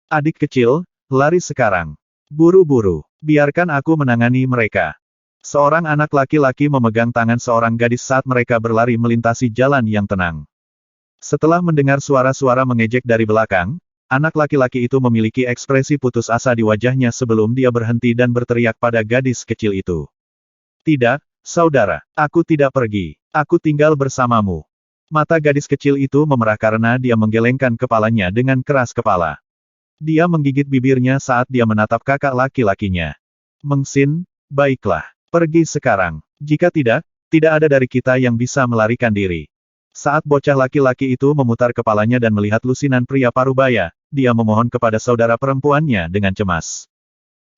Adik kecil, lari sekarang. Buru-buru. Biarkan aku menangani mereka. Seorang anak laki-laki memegang tangan seorang gadis saat mereka berlari melintasi jalan yang tenang. Setelah mendengar suara-suara mengejek dari belakang, anak laki-laki itu memiliki ekspresi putus asa di wajahnya sebelum dia berhenti dan berteriak pada gadis kecil itu. Tidak, saudara, aku tidak pergi. Aku tinggal bersamamu. Mata gadis kecil itu memerah karena dia menggelengkan kepalanya dengan keras kepala. Dia menggigit bibirnya saat dia menatap kakak laki-lakinya. Mengsin, baiklah, pergi sekarang. Jika tidak, tidak ada dari kita yang bisa melarikan diri. Saat bocah laki-laki itu memutar kepalanya dan melihat lusinan pria parubaya, dia memohon kepada saudara perempuannya dengan cemas.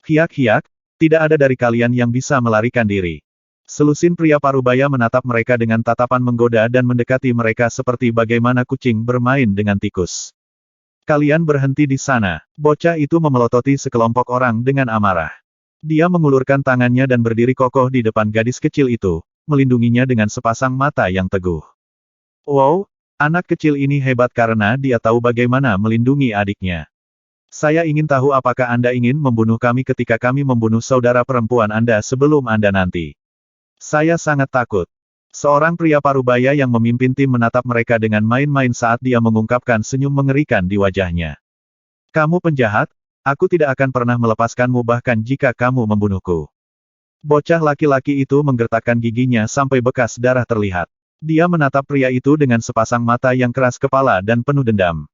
Hiak-hiak, tidak ada dari kalian yang bisa melarikan diri. Selusin pria parubaya menatap mereka dengan tatapan menggoda dan mendekati mereka seperti bagaimana kucing bermain dengan tikus. Kalian berhenti di sana. Bocah itu memelototi sekelompok orang dengan amarah. Dia mengulurkan tangannya dan berdiri kokoh di depan gadis kecil itu, melindunginya dengan sepasang mata yang teguh. Wow, anak kecil ini hebat karena dia tahu bagaimana melindungi adiknya. Saya ingin tahu apakah Anda ingin membunuh kami ketika kami membunuh saudara perempuan Anda sebelum Anda nanti. Saya sangat takut. Seorang pria parubaya yang memimpin tim menatap mereka dengan main-main saat dia mengungkapkan senyum mengerikan di wajahnya. Kamu penjahat, aku tidak akan pernah melepaskanmu bahkan jika kamu membunuhku. Bocah laki-laki itu menggertakkan giginya sampai bekas darah terlihat. Dia menatap pria itu dengan sepasang mata yang keras kepala dan penuh dendam.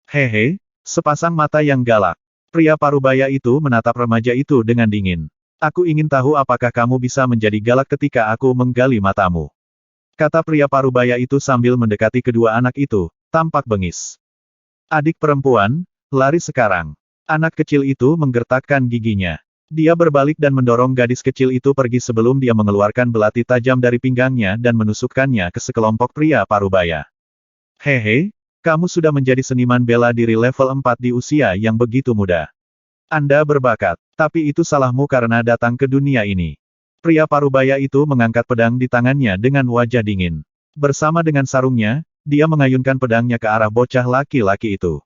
Hehe, sepasang mata yang galak. Pria parubaya itu menatap remaja itu dengan dingin. Aku ingin tahu apakah kamu bisa menjadi galak ketika aku menggali matamu. Kata pria parubaya itu sambil mendekati kedua anak itu, tampak bengis. Adik perempuan, lari sekarang. Anak kecil itu menggertakkan giginya. Dia berbalik dan mendorong gadis kecil itu pergi sebelum dia mengeluarkan belati tajam dari pinggangnya dan menusukkannya ke sekelompok pria parubaya. Hehe, kamu sudah menjadi seniman bela diri level 4 di usia yang begitu muda. Anda berbakat, tapi itu salahmu karena datang ke dunia ini. Pria parubaya itu mengangkat pedang di tangannya dengan wajah dingin. Bersama dengan sarungnya, dia mengayunkan pedangnya ke arah bocah laki-laki itu.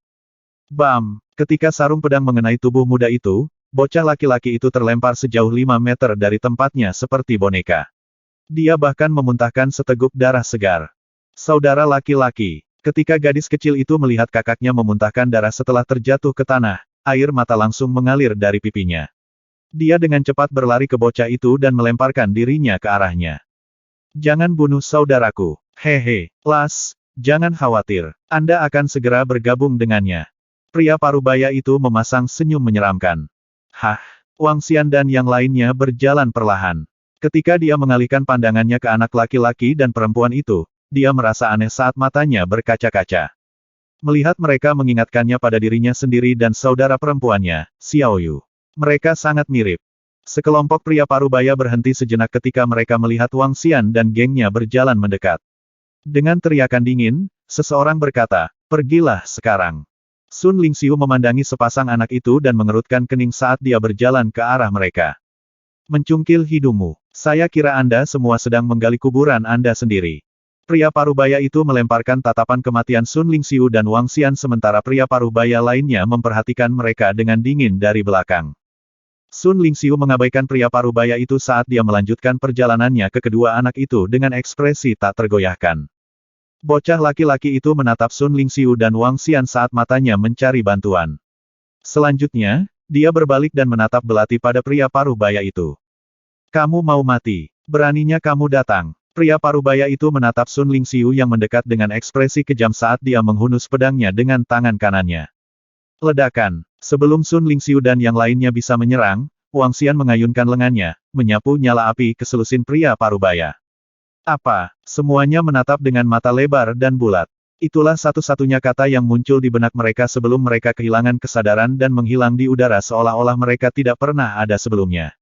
Bam! Ketika sarung pedang mengenai tubuh muda itu, bocah laki-laki itu terlempar sejauh 5 meter dari tempatnya seperti boneka. Dia bahkan memuntahkan seteguk darah segar. Saudara laki-laki, ketika gadis kecil itu melihat kakaknya memuntahkan darah setelah terjatuh ke tanah, air mata langsung mengalir dari pipinya. Dia dengan cepat berlari ke bocah itu dan melemparkan dirinya ke arahnya. Jangan bunuh saudaraku. Hehe, Las, jangan khawatir. Anda akan segera bergabung dengannya. Pria parubaya itu memasang senyum menyeramkan. Hah, Wang Xian dan yang lainnya berjalan perlahan. Ketika dia mengalihkan pandangannya ke anak laki-laki dan perempuan itu, dia merasa aneh saat matanya berkaca-kaca. Melihat mereka mengingatkannya pada dirinya sendiri dan saudara perempuannya, Xiao Yu. Mereka sangat mirip. Sekelompok pria parubaya berhenti sejenak ketika mereka melihat Wang Xian dan gengnya berjalan mendekat. Dengan teriakan dingin, seseorang berkata, pergilah sekarang. Sun Lingxiu memandangi sepasang anak itu dan mengerutkan kening saat dia berjalan ke arah mereka. Mencungkil hidungmu. Saya kira Anda semua sedang menggali kuburan Anda sendiri. Pria parubaya itu melemparkan tatapan kematian Sun Lingxiu dan Wang Xian sementara pria parubaya lainnya memperhatikan mereka dengan dingin dari belakang. Sun Lingxiu mengabaikan pria parubaya itu saat dia melanjutkan perjalanannya ke kedua anak itu dengan ekspresi tak tergoyahkan. Bocah laki-laki itu menatap Sun Lingxiu dan Wang Xian saat matanya mencari bantuan. Selanjutnya, dia berbalik dan menatap belati pada pria parubaya itu. Kamu mau mati? Beraninya kamu datang. Pria parubaya itu menatap Sun Lingxiu yang mendekat dengan ekspresi kejam saat dia menghunus pedangnya dengan tangan kanannya. Ledakan. Sebelum Sun Lingxiu dan yang lainnya bisa menyerang, Wang Xian mengayunkan lengannya, menyapu nyala api ke selusin pria parubaya. Apa? Semuanya menatap dengan mata lebar dan bulat. Itulah satu-satunya kata yang muncul di benak mereka sebelum mereka kehilangan kesadaran dan menghilang di udara seolah-olah mereka tidak pernah ada sebelumnya.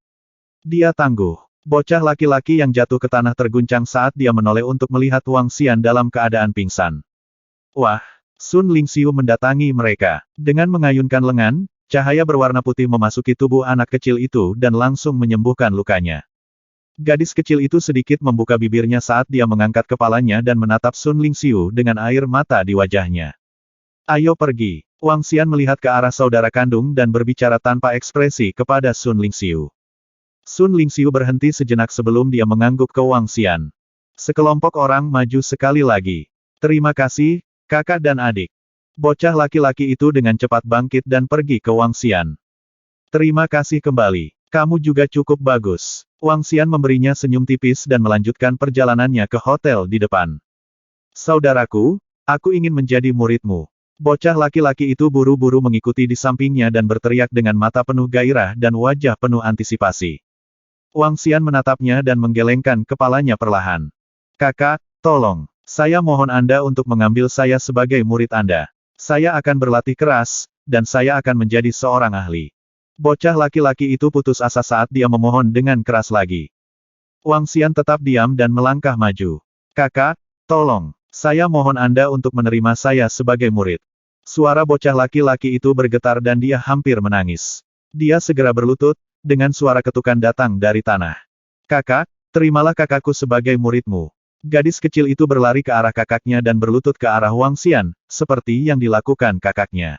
Dia tangguh. Bocah laki-laki yang jatuh ke tanah terguncang saat dia menoleh untuk melihat Wang Xian dalam keadaan pingsan. Wah! Sun Lingxiu mendatangi mereka. Dengan mengayunkan lengan, cahaya berwarna putih memasuki tubuh anak kecil itu dan langsung menyembuhkan lukanya. Gadis kecil itu sedikit membuka bibirnya saat dia mengangkat kepalanya dan menatap Sun Lingxiu dengan air mata di wajahnya. Ayo pergi. Wang Xian melihat ke arah saudara kandung dan berbicara tanpa ekspresi kepada Sun Lingxiu. Sun Lingxiu berhenti sejenak sebelum dia mengangguk ke Wang Xian. Sekelompok orang maju sekali lagi. Terima kasih, kakak dan adik. Bocah laki-laki itu dengan cepat bangkit dan pergi ke Wang Xian. Terima kasih kembali. Kamu juga cukup bagus. Wang Xian memberinya senyum tipis dan melanjutkan perjalanannya ke hotel di depan. Saudaraku, aku ingin menjadi muridmu. Bocah laki-laki itu buru-buru mengikuti di sampingnya dan berteriak dengan mata penuh gairah dan wajah penuh antisipasi. Wang Xian menatapnya dan menggelengkan kepalanya perlahan. Kakak, tolong. Saya mohon Anda untuk mengambil saya sebagai murid Anda. Saya akan berlatih keras, dan saya akan menjadi seorang ahli. Bocah laki-laki itu putus asa saat dia memohon dengan keras lagi. Wang Xian tetap diam dan melangkah maju. Kakak, tolong. Saya mohon Anda untuk menerima saya sebagai murid. Suara bocah laki-laki itu bergetar dan dia hampir menangis. Dia segera berlutut, dengan suara ketukan datang dari tanah. Kakak, terimalah kakakku sebagai muridmu. Gadis kecil itu berlari ke arah kakaknya dan berlutut ke arah Wang Xian, seperti yang dilakukan kakaknya.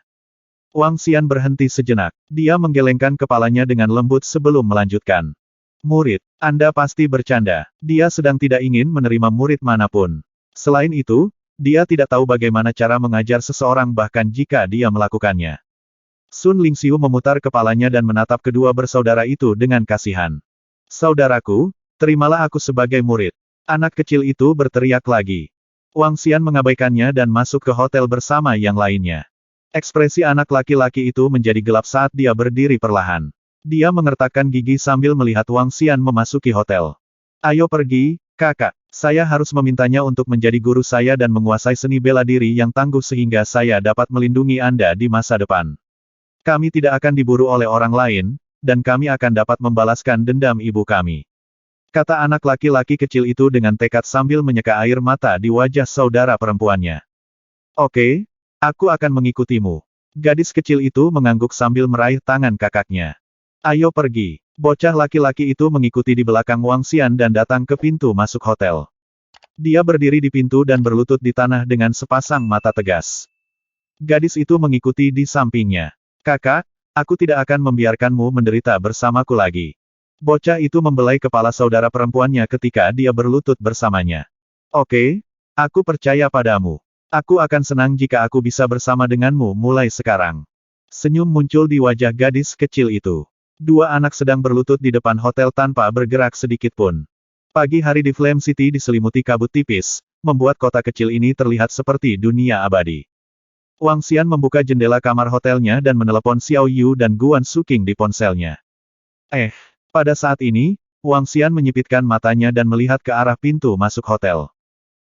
Wang Xian berhenti sejenak. Dia menggelengkan kepalanya dengan lembut sebelum melanjutkan. Murid, Anda pasti bercanda. Dia sedang tidak ingin menerima murid manapun. Selain itu, dia tidak tahu bagaimana cara mengajar seseorang bahkan jika dia melakukannya. Sun Lingxiu memutar kepalanya dan menatap kedua bersaudara itu dengan kasihan. Saudaraku, terimalah aku sebagai murid. Anak kecil itu berteriak lagi. Wang Xian mengabaikannya dan masuk ke hotel bersama yang lainnya. Ekspresi anak laki-laki itu menjadi gelap saat dia berdiri perlahan. Dia mengertakkan gigi sambil melihat Wang Xian memasuki hotel. Ayo pergi, kakak. Saya harus memintanya untuk menjadi guru saya dan menguasai seni bela diri yang tangguh sehingga saya dapat melindungi Anda di masa depan. Kami tidak akan diburu oleh orang lain, dan kami akan dapat membalaskan dendam ibu kami. Kata anak laki-laki kecil itu dengan tekad sambil menyeka air mata di wajah saudara perempuannya. Oke, aku akan mengikutimu. Gadis kecil itu mengangguk sambil meraih tangan kakaknya. Ayo pergi. Bocah laki-laki itu mengikuti di belakang Wang Xian dan datang ke pintu masuk hotel. Dia berdiri di pintu dan berlutut di tanah dengan sepasang mata tegas. Gadis itu mengikuti di sampingnya. Kakak, aku tidak akan membiarkanmu menderita bersamaku lagi. Bocah itu membelai kepala saudara perempuannya ketika dia berlutut bersamanya. Oke, aku percaya padamu. Aku akan senang jika aku bisa bersama denganmu mulai sekarang. Senyum muncul di wajah gadis kecil itu. Dua anak sedang berlutut di depan hotel tanpa bergerak sedikit pun. Pagi hari di Flame City diselimuti kabut tipis, membuat kota kecil ini terlihat seperti dunia abadi. Wang Xian membuka jendela kamar hotelnya dan menelepon Xiao Yu dan Guan Suking di ponselnya. Pada saat ini, Wang Xian menyipitkan matanya dan melihat ke arah pintu masuk hotel.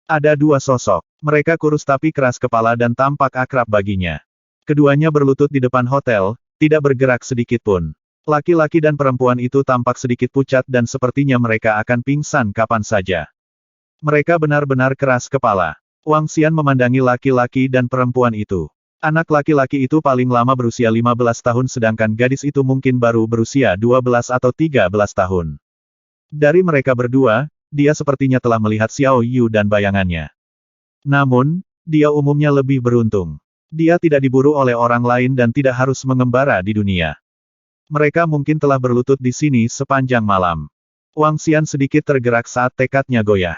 Ada dua sosok. Mereka kurus tapi keras kepala dan tampak akrab baginya. Keduanya berlutut di depan hotel, tidak bergerak sedikit pun. Laki-laki dan perempuan itu tampak sedikit pucat dan sepertinya mereka akan pingsan kapan saja. Mereka benar-benar keras kepala. Wang Xian memandangi laki-laki dan perempuan itu. Anak laki-laki itu paling lama berusia 15 tahun sedangkan gadis itu mungkin baru berusia 12 atau 13 tahun. Dari mereka berdua, dia sepertinya telah melihat Xiao Yu dan bayangannya. Namun, dia umumnya lebih beruntung. Dia tidak diburu oleh orang lain dan tidak harus mengembara di dunia. Mereka mungkin telah berlutut di sini sepanjang malam. Wang Xian sedikit tergerak saat tekadnya goyah.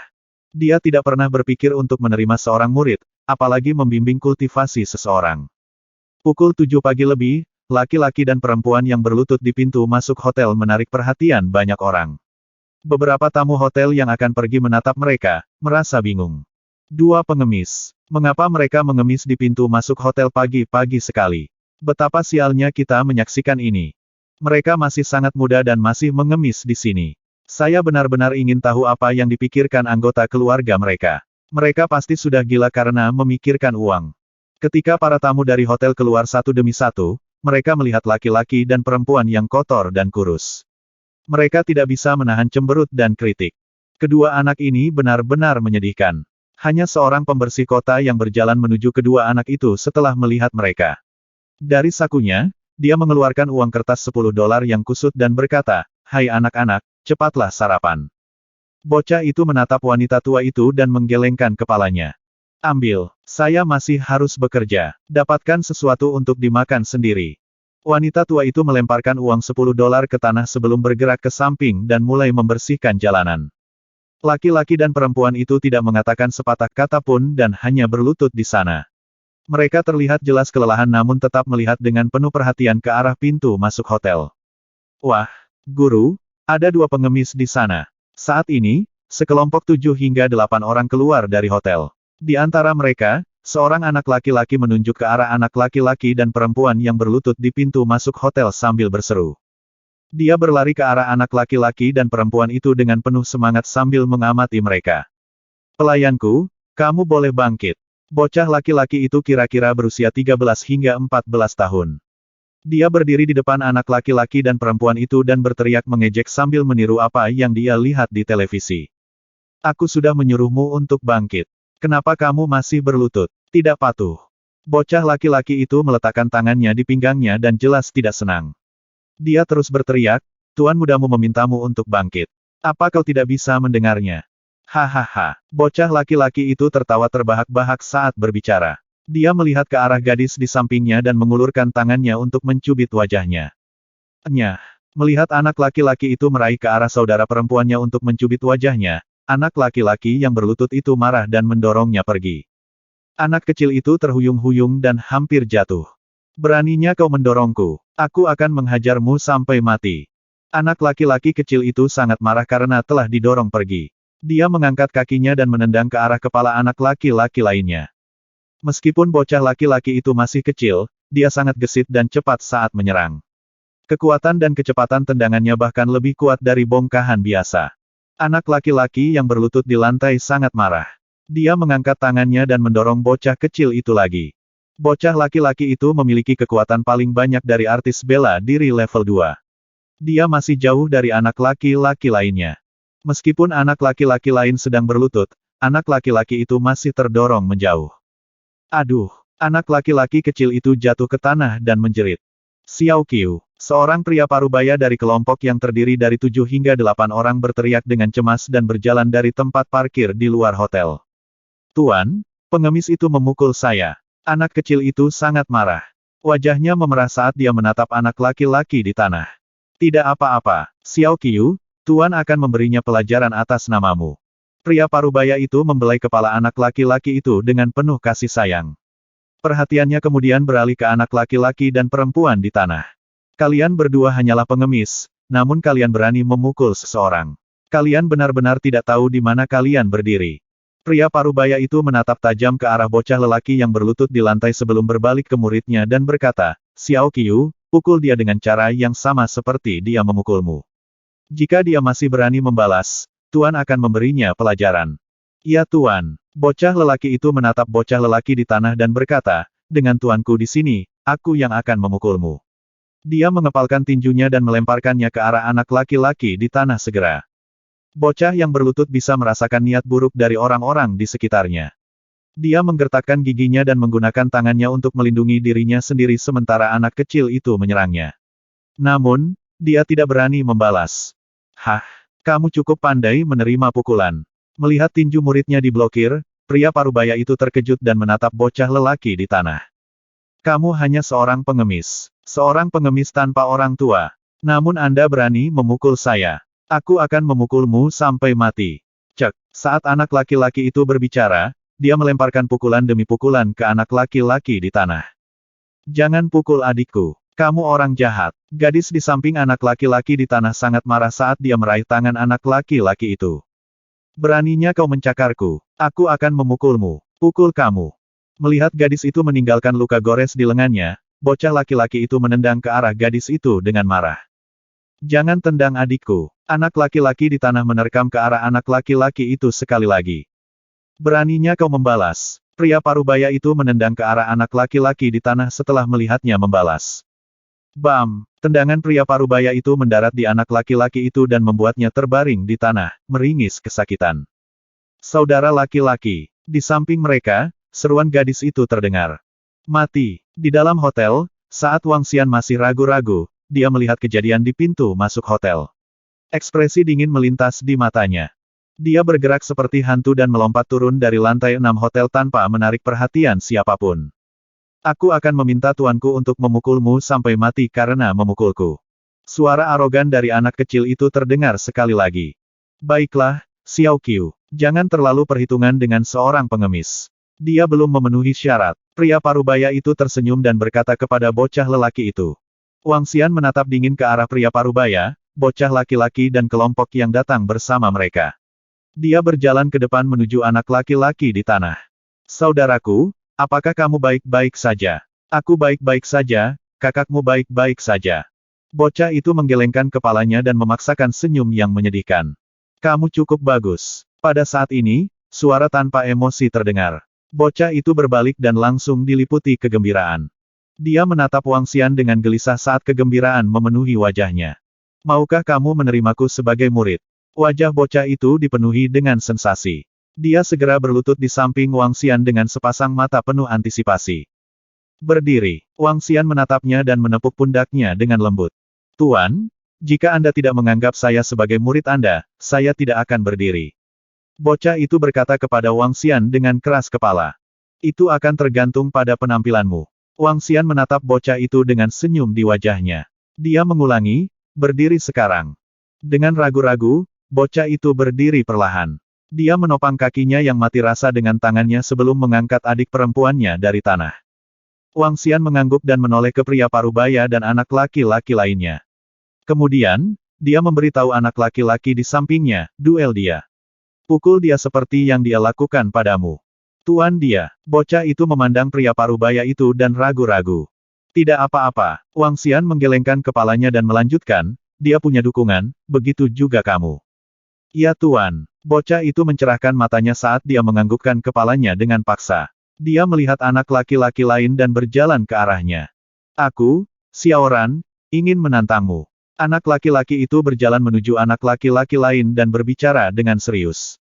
Dia tidak pernah berpikir untuk menerima seorang murid, apalagi membimbing kultivasi seseorang. Pukul 7 pagi lebih, laki-laki dan perempuan yang berlutut di pintu masuk hotel menarik perhatian banyak orang. Beberapa tamu hotel yang akan pergi menatap mereka, merasa bingung. Dua pengemis. Mengapa mereka mengemis di pintu masuk hotel pagi-pagi sekali? Betapa sialnya kita menyaksikan ini. Mereka masih sangat muda dan masih mengemis di sini. Saya benar-benar ingin tahu apa yang dipikirkan anggota keluarga mereka. Mereka pasti sudah gila karena memikirkan uang. Ketika para tamu dari hotel keluar satu demi satu, mereka melihat laki-laki dan perempuan yang kotor dan kurus. Mereka tidak bisa menahan cemberut dan kritik. Kedua anak ini benar-benar menyedihkan. Hanya seorang pembersih kota yang berjalan menuju kedua anak itu setelah melihat mereka. Dari sakunya, dia mengeluarkan uang kertas $10 yang kusut dan berkata, "Hai anak-anak, cepatlah sarapan." Bocah itu menatap wanita tua itu dan menggelengkan kepalanya. Ambil, saya masih harus bekerja. Dapatkan sesuatu untuk dimakan sendiri. Wanita tua itu melemparkan uang $10 ke tanah sebelum bergerak ke samping dan mulai membersihkan jalanan. Laki-laki dan perempuan itu tidak mengatakan sepatah kata pun dan hanya berlutut di sana. Mereka terlihat jelas kelelahan namun tetap melihat dengan penuh perhatian ke arah pintu masuk hotel. Wah, guru, ada 2 pengemis di sana. Saat ini, sekelompok 7 hingga 8 orang keluar dari hotel. Di antara mereka, seorang anak laki-laki menunjuk ke arah anak laki-laki dan perempuan yang berlutut di pintu masuk hotel sambil berseru. Dia berlari ke arah anak laki-laki dan perempuan itu dengan penuh semangat sambil mengamati mereka. Pelayanku, kamu boleh bangkit. Bocah laki-laki itu kira-kira berusia 13 hingga 14 tahun. Dia berdiri di depan anak laki-laki dan perempuan itu dan berteriak mengejek sambil meniru apa yang dia lihat di televisi. Aku sudah menyuruhmu untuk bangkit. Kenapa kamu masih berlutut? Tidak patuh. Bocah laki-laki itu meletakkan tangannya di pinggangnya dan jelas tidak senang. Dia terus berteriak, Tuan mudamu memintamu untuk bangkit. Apa kau tidak bisa mendengarnya? Hahaha. Bocah laki-laki itu tertawa terbahak-bahak saat berbicara. Dia melihat ke arah gadis di sampingnya dan mengulurkan tangannya untuk mencubit wajahnya. Nyah. Melihat anak laki-laki itu meraih ke arah saudara perempuannya untuk mencubit wajahnya, anak laki-laki yang berlutut itu marah dan mendorongnya pergi. Anak kecil itu terhuyung-huyung dan hampir jatuh. Beraninya kau mendorongku. Aku akan menghajarmu sampai mati. Anak laki-laki kecil itu sangat marah karena telah didorong pergi. Dia mengangkat kakinya dan menendang ke arah kepala anak laki-laki lainnya. Meskipun bocah laki-laki itu masih kecil, dia sangat gesit dan cepat saat menyerang. Kekuatan dan kecepatan tendangannya bahkan lebih kuat dari bongkahan biasa. Anak laki-laki yang berlutut di lantai sangat marah. Dia mengangkat tangannya dan mendorong bocah kecil itu lagi. Bocah laki-laki itu memiliki kekuatan paling banyak dari artis bela diri level 2. Dia masih jauh dari anak laki-laki lainnya. Meskipun anak laki-laki lain sedang berlutut, anak laki-laki itu masih terdorong menjauh. Aduh, anak laki-laki kecil itu jatuh ke tanah dan menjerit. Xiao Qiu, seorang pria parubaya dari kelompok yang terdiri dari 7 hingga 8 orang berteriak dengan cemas dan berjalan dari tempat parkir di luar hotel. Tuan, pengemis itu memukul saya. Anak kecil itu sangat marah. Wajahnya memerah saat dia menatap anak laki-laki di tanah. Tidak apa-apa, Xiao Qiu, Tuan akan memberinya pelajaran atas namamu. Pria parubaya itu membelai kepala anak laki-laki itu dengan penuh kasih sayang. Perhatiannya kemudian beralih ke anak laki-laki dan perempuan di tanah. Kalian berdua hanyalah pengemis, namun kalian berani memukul seseorang. Kalian benar-benar tidak tahu di mana kalian berdiri. Pria parubaya itu menatap tajam ke arah bocah lelaki yang berlutut di lantai sebelum berbalik ke muridnya dan berkata, Xiao Qiu, pukul dia dengan cara yang sama seperti dia memukulmu. Jika dia masih berani membalas, Tuan akan memberinya pelajaran. Ya Tuan. Bocah lelaki itu menatap bocah lelaki di tanah dan berkata, dengan tuanku di sini, aku yang akan memukulmu. Dia mengepalkan tinjunya dan melemparkannya ke arah anak laki-laki di tanah segera. Bocah yang berlutut bisa merasakan niat buruk dari orang-orang di sekitarnya. Dia menggertakkan giginya dan menggunakan tangannya untuk melindungi dirinya sendiri sementara anak kecil itu menyerangnya. Namun, dia tidak berani membalas. Hah, kamu cukup pandai menerima pukulan. Melihat tinju muridnya diblokir, pria parubaya itu terkejut dan menatap bocah lelaki di tanah. Kamu hanya seorang pengemis tanpa orang tua. Namun Anda berani memukul saya. Aku akan memukulmu sampai mati. Cek, saat anak laki-laki itu berbicara, dia melemparkan pukulan demi pukulan ke anak laki-laki di tanah. Jangan pukul adikku. Kamu orang jahat. Gadis di samping anak laki-laki di tanah sangat marah saat dia meraih tangan anak laki-laki itu. Beraninya kau mencakarku. Aku akan memukulmu. Pukul kamu. Melihat gadis itu meninggalkan luka gores di lengannya, bocah laki-laki itu menendang ke arah gadis itu dengan marah. Jangan tendang adikku. Anak laki-laki di tanah menerkam ke arah anak laki-laki itu sekali lagi. Beraninya kau membalas. Pria parubaya itu menendang ke arah anak laki-laki di tanah setelah melihatnya membalas. Bam! Tendangan pria parubaya itu mendarat di anak laki-laki itu dan membuatnya terbaring di tanah, meringis kesakitan. Saudara laki-laki. Di samping mereka, seruan gadis itu terdengar. Mati. Di dalam hotel, saat Wang Xian masih ragu-ragu, dia melihat kejadian di pintu masuk hotel. Ekspresi dingin melintas di matanya. Dia bergerak seperti hantu dan melompat turun dari lantai 6 hotel tanpa menarik perhatian siapapun. Aku akan meminta tuanku untuk memukulmu sampai mati karena memukulku. Suara arogan dari anak kecil itu terdengar sekali lagi. Baiklah, Xiao Qiu. Jangan terlalu perhitungan dengan seorang pengemis. Dia belum memenuhi syarat. Pria parubaya itu tersenyum dan berkata kepada bocah lelaki itu. Wang Xian menatap dingin ke arah pria parubaya, bocah laki-laki dan kelompok yang datang bersama mereka. Dia berjalan ke depan menuju anak laki-laki di tanah. Saudaraku, apakah kamu baik-baik saja? Aku baik-baik saja, kakakmu baik-baik saja. Bocah itu menggelengkan kepalanya dan memaksakan senyum yang menyedihkan. Kamu cukup bagus. Pada saat ini, suara tanpa emosi terdengar. Bocah itu berbalik dan langsung diliputi kegembiraan. Dia menatap Wang Xian dengan gelisah saat kegembiraan memenuhi wajahnya. Maukah kamu menerimaku sebagai murid? Wajah bocah itu dipenuhi dengan sensasi. Dia segera berlutut di samping Wang Xian dengan sepasang mata penuh antisipasi. Berdiri, Wang Xian menatapnya dan menepuk pundaknya dengan lembut. Tuan, jika Anda tidak menganggap saya sebagai murid Anda, saya tidak akan berdiri. Bocah itu berkata kepada Wang Xian dengan keras kepala. Itu akan tergantung pada penampilanmu. Wang Xian menatap bocah itu dengan senyum di wajahnya. Dia mengulangi, berdiri sekarang. Dengan ragu-ragu, bocah itu berdiri perlahan. Dia menopang kakinya yang mati rasa dengan tangannya sebelum mengangkat adik perempuannya dari tanah. Wang Xian mengangguk dan menoleh ke pria parubaya dan anak laki-laki lainnya. Kemudian, dia memberitahu anak laki-laki di sampingnya, duel dia. Pukul dia seperti yang dia lakukan padamu. Tuan dia, bocah itu memandang pria parubaya itu dan ragu-ragu. Tidak apa-apa, Wang Xian menggelengkan kepalanya dan melanjutkan, dia punya dukungan, begitu juga kamu. Ya tuan, bocah itu mencerahkan matanya saat dia menganggukkan kepalanya dengan paksa. Dia melihat anak laki-laki lain dan berjalan ke arahnya. Aku, Xiaoran, ingin menantangmu. Anak laki-laki itu berjalan menuju anak laki-laki lain dan berbicara dengan serius.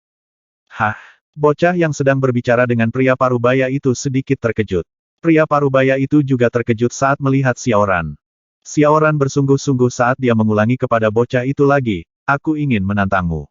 Hah? Bocah yang sedang berbicara dengan pria parubaya itu sedikit terkejut. Pria parubaya itu juga terkejut saat melihat Xiaoran. Xiaoran bersungguh-sungguh saat dia mengulangi kepada bocah itu lagi, aku ingin menantangmu.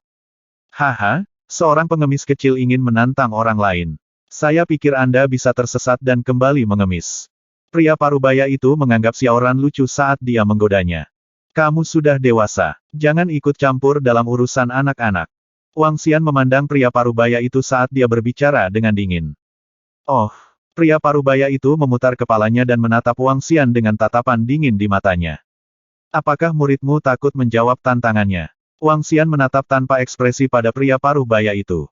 Haha, seorang pengemis kecil ingin menantang orang lain. Saya pikir Anda bisa tersesat dan kembali mengemis. Pria parubaya itu menganggap Xiaoran lucu saat dia menggodanya. Kamu sudah dewasa, jangan ikut campur dalam urusan anak-anak. Wang Xian memandang pria parubaya itu saat dia berbicara dengan dingin. Oh, pria parubaya itu memutar kepalanya dan menatap Wang Xian dengan tatapan dingin di matanya. Apakah muridmu takut menjawab tantangannya? Wang Xian menatap tanpa ekspresi pada pria parubaya itu.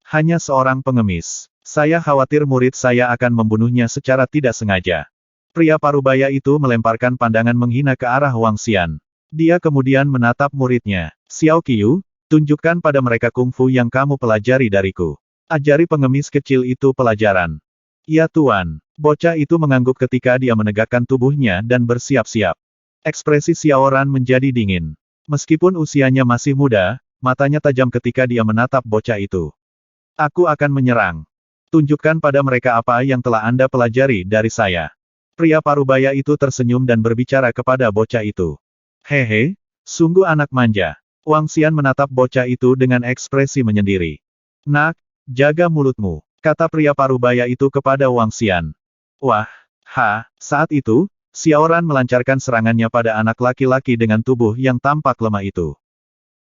Hanya seorang pengemis. Saya khawatir murid saya akan membunuhnya secara tidak sengaja. Pria parubaya itu melemparkan pandangan menghina ke arah Wang Xian. Dia kemudian menatap muridnya. Xiao Qiu, tunjukkan pada mereka kungfu yang kamu pelajari dariku. Ajari pengemis kecil itu pelajaran. Ya tuan. Bocah itu mengangguk ketika dia menegakkan tubuhnya dan bersiap-siap. Ekspresi Xiaoran menjadi dingin. Meskipun usianya masih muda, matanya tajam ketika dia menatap bocah itu. Aku akan menyerang. Tunjukkan pada mereka apa yang telah Anda pelajari dari saya. Pria parubaya itu tersenyum dan berbicara kepada bocah itu. Hehe, sungguh anak manja. Wang Xian menatap bocah itu dengan ekspresi menyendiri. Nak, jaga mulutmu, kata pria parubaya itu kepada Wang Xian. Wah, saat itu, Xiaoran melancarkan serangannya pada anak laki-laki dengan tubuh yang tampak lemah itu.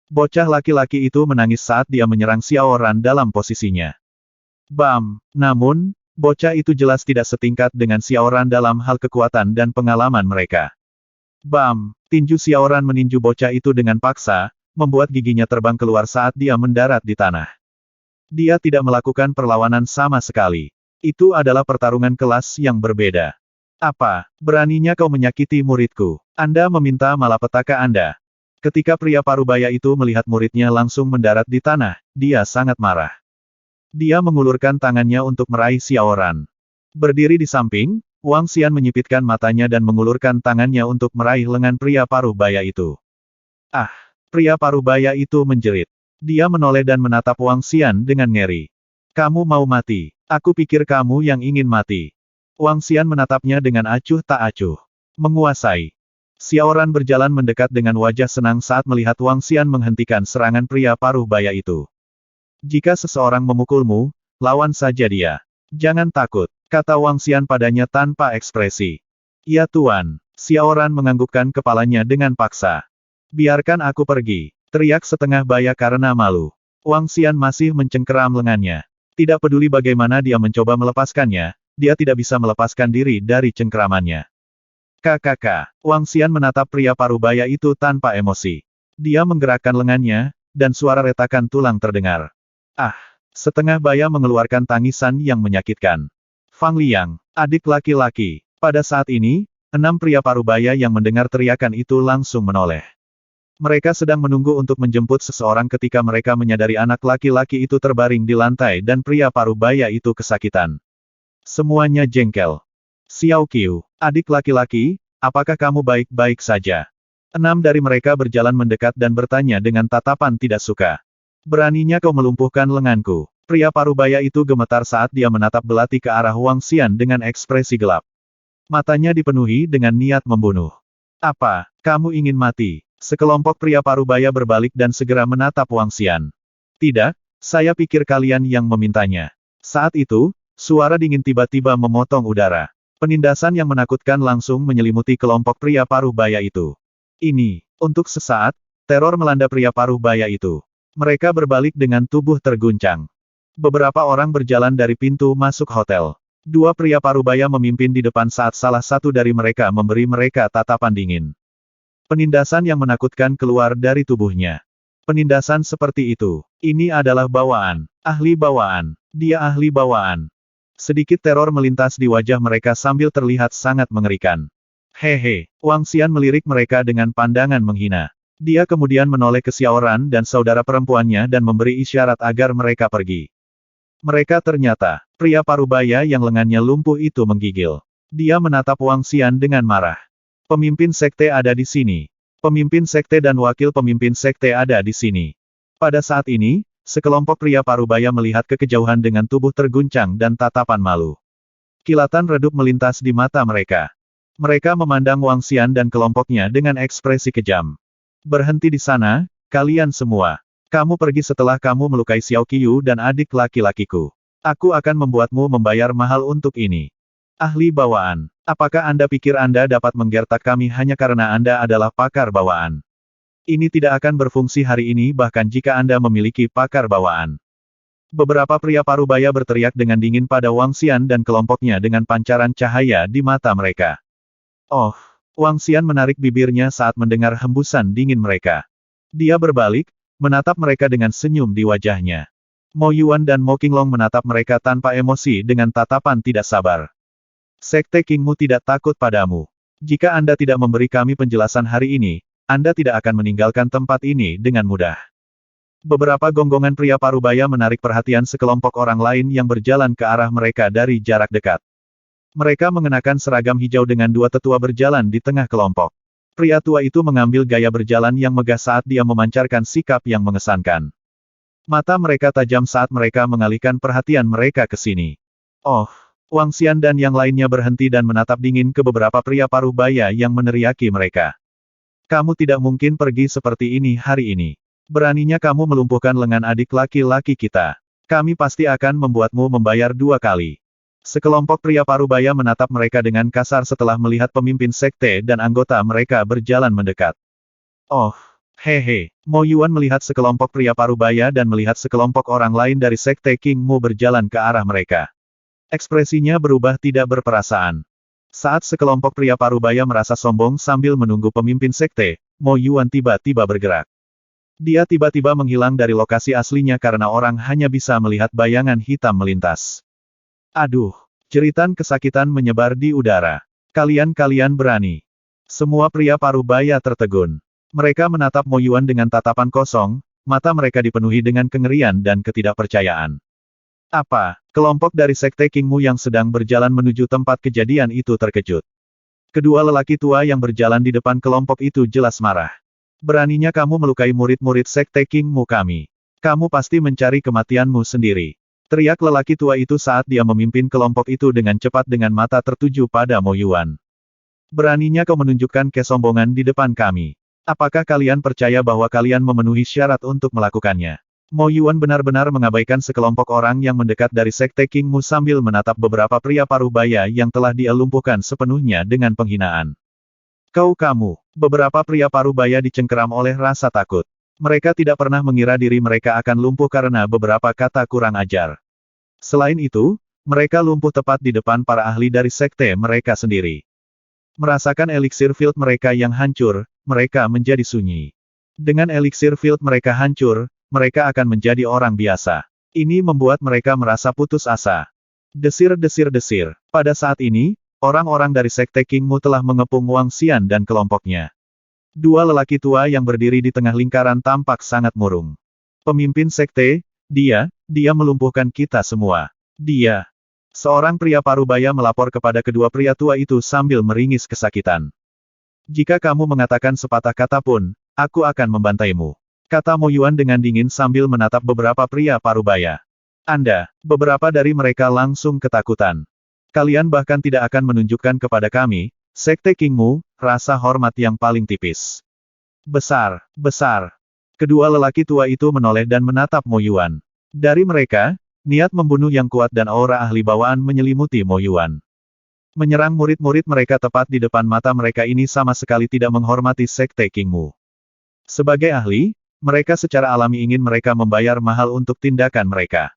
Bocah laki-laki itu menangis saat dia menyerang Xiaoran dalam posisinya. Bam! Namun, bocah itu jelas tidak setingkat dengan Xiaoran dalam hal kekuatan dan pengalaman mereka. Bam! Tinju Xiaoran meninju bocah itu dengan paksa, membuat giginya terbang keluar saat dia mendarat di tanah. Dia tidak melakukan perlawanan sama sekali. Itu adalah pertarungan kelas yang berbeda. Apa, beraninya kau menyakiti muridku? Anda meminta malapetaka Anda. Ketika pria parubaya itu melihat muridnya langsung mendarat di tanah, dia sangat marah. Dia mengulurkan tangannya untuk meraih Xiaoran. Berdiri di samping, Wang Xian menyipitkan matanya dan mengulurkan tangannya untuk meraih lengan pria parubaya itu. Pria parubaya itu menjerit. Dia menoleh dan menatap Wang Xian dengan ngeri. Kamu mau mati? Aku pikir kamu yang ingin mati. Wang Xian menatapnya dengan acuh tak acuh. Menguasai. Xiaoran berjalan mendekat dengan wajah senang saat melihat Wang Xian menghentikan serangan pria parubaya itu. Jika seseorang memukulmu, lawan saja dia. Jangan takut, kata Wang Xian padanya tanpa ekspresi. Ya Tuan, Xiaoran menganggukkan kepalanya dengan paksa. Biarkan aku pergi, teriak setengah baya karena malu. Wang Xian masih mencengkeram lengannya. Tidak peduli bagaimana dia mencoba melepaskannya, dia tidak bisa melepaskan diri dari cengkeramannya. KKK, Wang Xian menatap pria parubaya itu tanpa emosi. Dia menggerakkan lengannya, dan suara retakan tulang terdengar. Ah! Setengah baya mengeluarkan tangisan yang menyakitkan. Fang Liang, adik laki-laki. Pada saat ini, 6 pria parubaya yang mendengar teriakan itu langsung menoleh. Mereka sedang menunggu untuk menjemput seseorang ketika mereka menyadari anak laki-laki itu terbaring di lantai dan pria parubaya itu kesakitan. Semuanya jengkel. Xiao Qiu, adik laki-laki, apakah kamu baik-baik saja? 6 dari mereka berjalan mendekat dan bertanya dengan tatapan tidak suka. Beraninya kau melumpuhkan lenganku. Pria parubaya itu gemetar saat dia menatap belati ke arah Wang Xian dengan ekspresi gelap. Matanya dipenuhi dengan niat membunuh. Apa, kamu ingin mati? Sekelompok pria parubaya berbalik dan segera menatap Wang Xian. Tidak, saya pikir kalian yang memintanya. Saat itu, suara dingin tiba-tiba memotong udara. Penindasan yang menakutkan langsung menyelimuti kelompok pria parubaya itu. Ini, untuk sesaat, teror melanda pria parubaya itu. Mereka berbalik dengan tubuh terguncang. Beberapa orang berjalan dari pintu masuk hotel. 2 pria parubaya memimpin di depan saat salah satu dari mereka memberi mereka tatapan dingin. Penindasan yang menakutkan keluar dari tubuhnya. Penindasan seperti itu. Ini adalah bawaan. Ahli bawaan. Dia ahli bawaan. Sedikit teror melintas di wajah mereka sambil terlihat sangat mengerikan. Hehe, Wang Xian melirik mereka dengan pandangan menghina. Dia kemudian menoleh ke Xiaoran dan saudara perempuannya dan memberi isyarat agar mereka pergi. Mereka ternyata, pria parubaya yang lengannya lumpuh itu menggigil. Dia menatap Wang Xian dengan marah. Pemimpin sekte ada di sini. Pemimpin sekte dan wakil pemimpin sekte ada di sini. Pada saat ini, sekelompok pria parubaya melihat ke kejauhan dengan tubuh terguncang dan tatapan malu. Kilatan redup melintas di mata mereka. Mereka memandang Wang Xian dan kelompoknya dengan ekspresi kejam. Berhenti di sana, kalian semua. Kamu pergi setelah kamu melukai Xiao Qiu dan adik laki-lakiku. Aku akan membuatmu membayar mahal untuk ini. Ahli bawaan. Apakah Anda pikir Anda dapat menggertak kami hanya karena Anda adalah pakar bawaan? Ini tidak akan berfungsi hari ini bahkan jika Anda memiliki pakar bawaan. Beberapa pria parubaya berteriak dengan dingin pada Wang Xian dan kelompoknya dengan pancaran cahaya di mata mereka. Oh! Wang Xian menarik bibirnya saat mendengar hembusan dingin mereka. Dia berbalik, menatap mereka dengan senyum di wajahnya. Mo Yuan dan Mo Qinglong menatap mereka tanpa emosi dengan tatapan tidak sabar. Sekte Qingmu tidak takut padamu. Jika Anda tidak memberi kami penjelasan hari ini, Anda tidak akan meninggalkan tempat ini dengan mudah. Beberapa gonggongan pria parubaya menarik perhatian sekelompok orang lain yang berjalan ke arah mereka dari jarak dekat. Mereka mengenakan seragam hijau dengan 2 tetua berjalan di tengah kelompok. Pria tua itu mengambil gaya berjalan yang megah saat dia memancarkan sikap yang mengesankan. Mata mereka tajam saat mereka mengalihkan perhatian mereka ke sini. Oh! Wang Xian dan yang lainnya berhenti dan menatap dingin ke beberapa pria parubaya yang meneriaki mereka. Kamu tidak mungkin pergi seperti ini hari ini. Beraninya kamu melumpuhkan lengan adik laki-laki kita. Kami pasti akan membuatmu membayar 2 kali. Sekelompok pria parubaya menatap mereka dengan kasar setelah melihat pemimpin sekte dan anggota mereka berjalan mendekat. Oh, hehe. Mo Yuan melihat sekelompok pria parubaya dan melihat sekelompok orang lain dari sekte Qingmu berjalan ke arah mereka. Ekspresinya berubah tidak berperasaan. Saat sekelompok pria parubaya merasa sombong sambil menunggu pemimpin sekte, Mo Yuan tiba-tiba bergerak. Dia tiba-tiba menghilang dari lokasi aslinya karena orang hanya bisa melihat bayangan hitam melintas. Aduh, jeritan kesakitan menyebar di udara. Kalian berani. Semua pria parubaya tertegun. Mereka menatap Mo Yuan dengan tatapan kosong, mata mereka dipenuhi dengan kengerian dan ketidakpercayaan. Apa, kelompok dari sekte Qingmu yang sedang berjalan menuju tempat kejadian itu terkejut. Kedua lelaki tua yang berjalan di depan kelompok itu jelas marah. Beraninya kamu melukai murid-murid sekte Qingmu kami. Kamu pasti mencari kematianmu sendiri. Teriak lelaki tua itu saat dia memimpin kelompok itu dengan cepat dengan mata tertuju pada Mo Yuan. Beraninya kau menunjukkan kesombongan di depan kami. Apakah kalian percaya bahwa kalian memenuhi syarat untuk melakukannya? Mo Yuan benar-benar mengabaikan sekelompok orang yang mendekat dari Sekte King Mu sambil menatap beberapa pria parubaya yang telah dia lumpuhkan sepenuhnya dengan penghinaan. Kamu. Beberapa pria parubaya dicengkeram oleh rasa takut. Mereka tidak pernah mengira diri mereka akan lumpuh karena beberapa kata kurang ajar. Selain itu, mereka lumpuh tepat di depan para ahli dari sekte mereka sendiri. Merasakan eliksir field mereka yang hancur, mereka menjadi sunyi. Dengan eliksir field mereka hancur, mereka akan menjadi orang biasa. Ini membuat mereka merasa putus asa. Desir-desir-desir. Pada saat ini, orang-orang dari Sekte King Mu telah mengepung Wang Xian dan kelompoknya. Dua lelaki tua yang berdiri di tengah lingkaran tampak sangat murung. Pemimpin sekte, dia melumpuhkan kita semua. Dia. Seorang pria parubaya melapor kepada kedua pria tua itu sambil meringis kesakitan. Jika kamu mengatakan sepatah kata pun, aku akan membantaimu. Kata Mo Yuan dengan dingin sambil menatap beberapa pria parubaya. Beberapa dari mereka langsung ketakutan. Kalian bahkan tidak akan menunjukkan kepada kami, Sekte King Mu, rasa hormat yang paling tipis. Besar. Kedua lelaki tua itu menoleh dan menatap Mo Yuan. Dari mereka, niat membunuh yang kuat dan aura ahli bawaan menyelimuti Mo Yuan. Menyerang murid-murid mereka tepat di depan mata mereka ini sama sekali tidak menghormati Sekte King Mu. Sebagai ahli, mereka secara alami ingin mereka membayar mahal untuk tindakan mereka.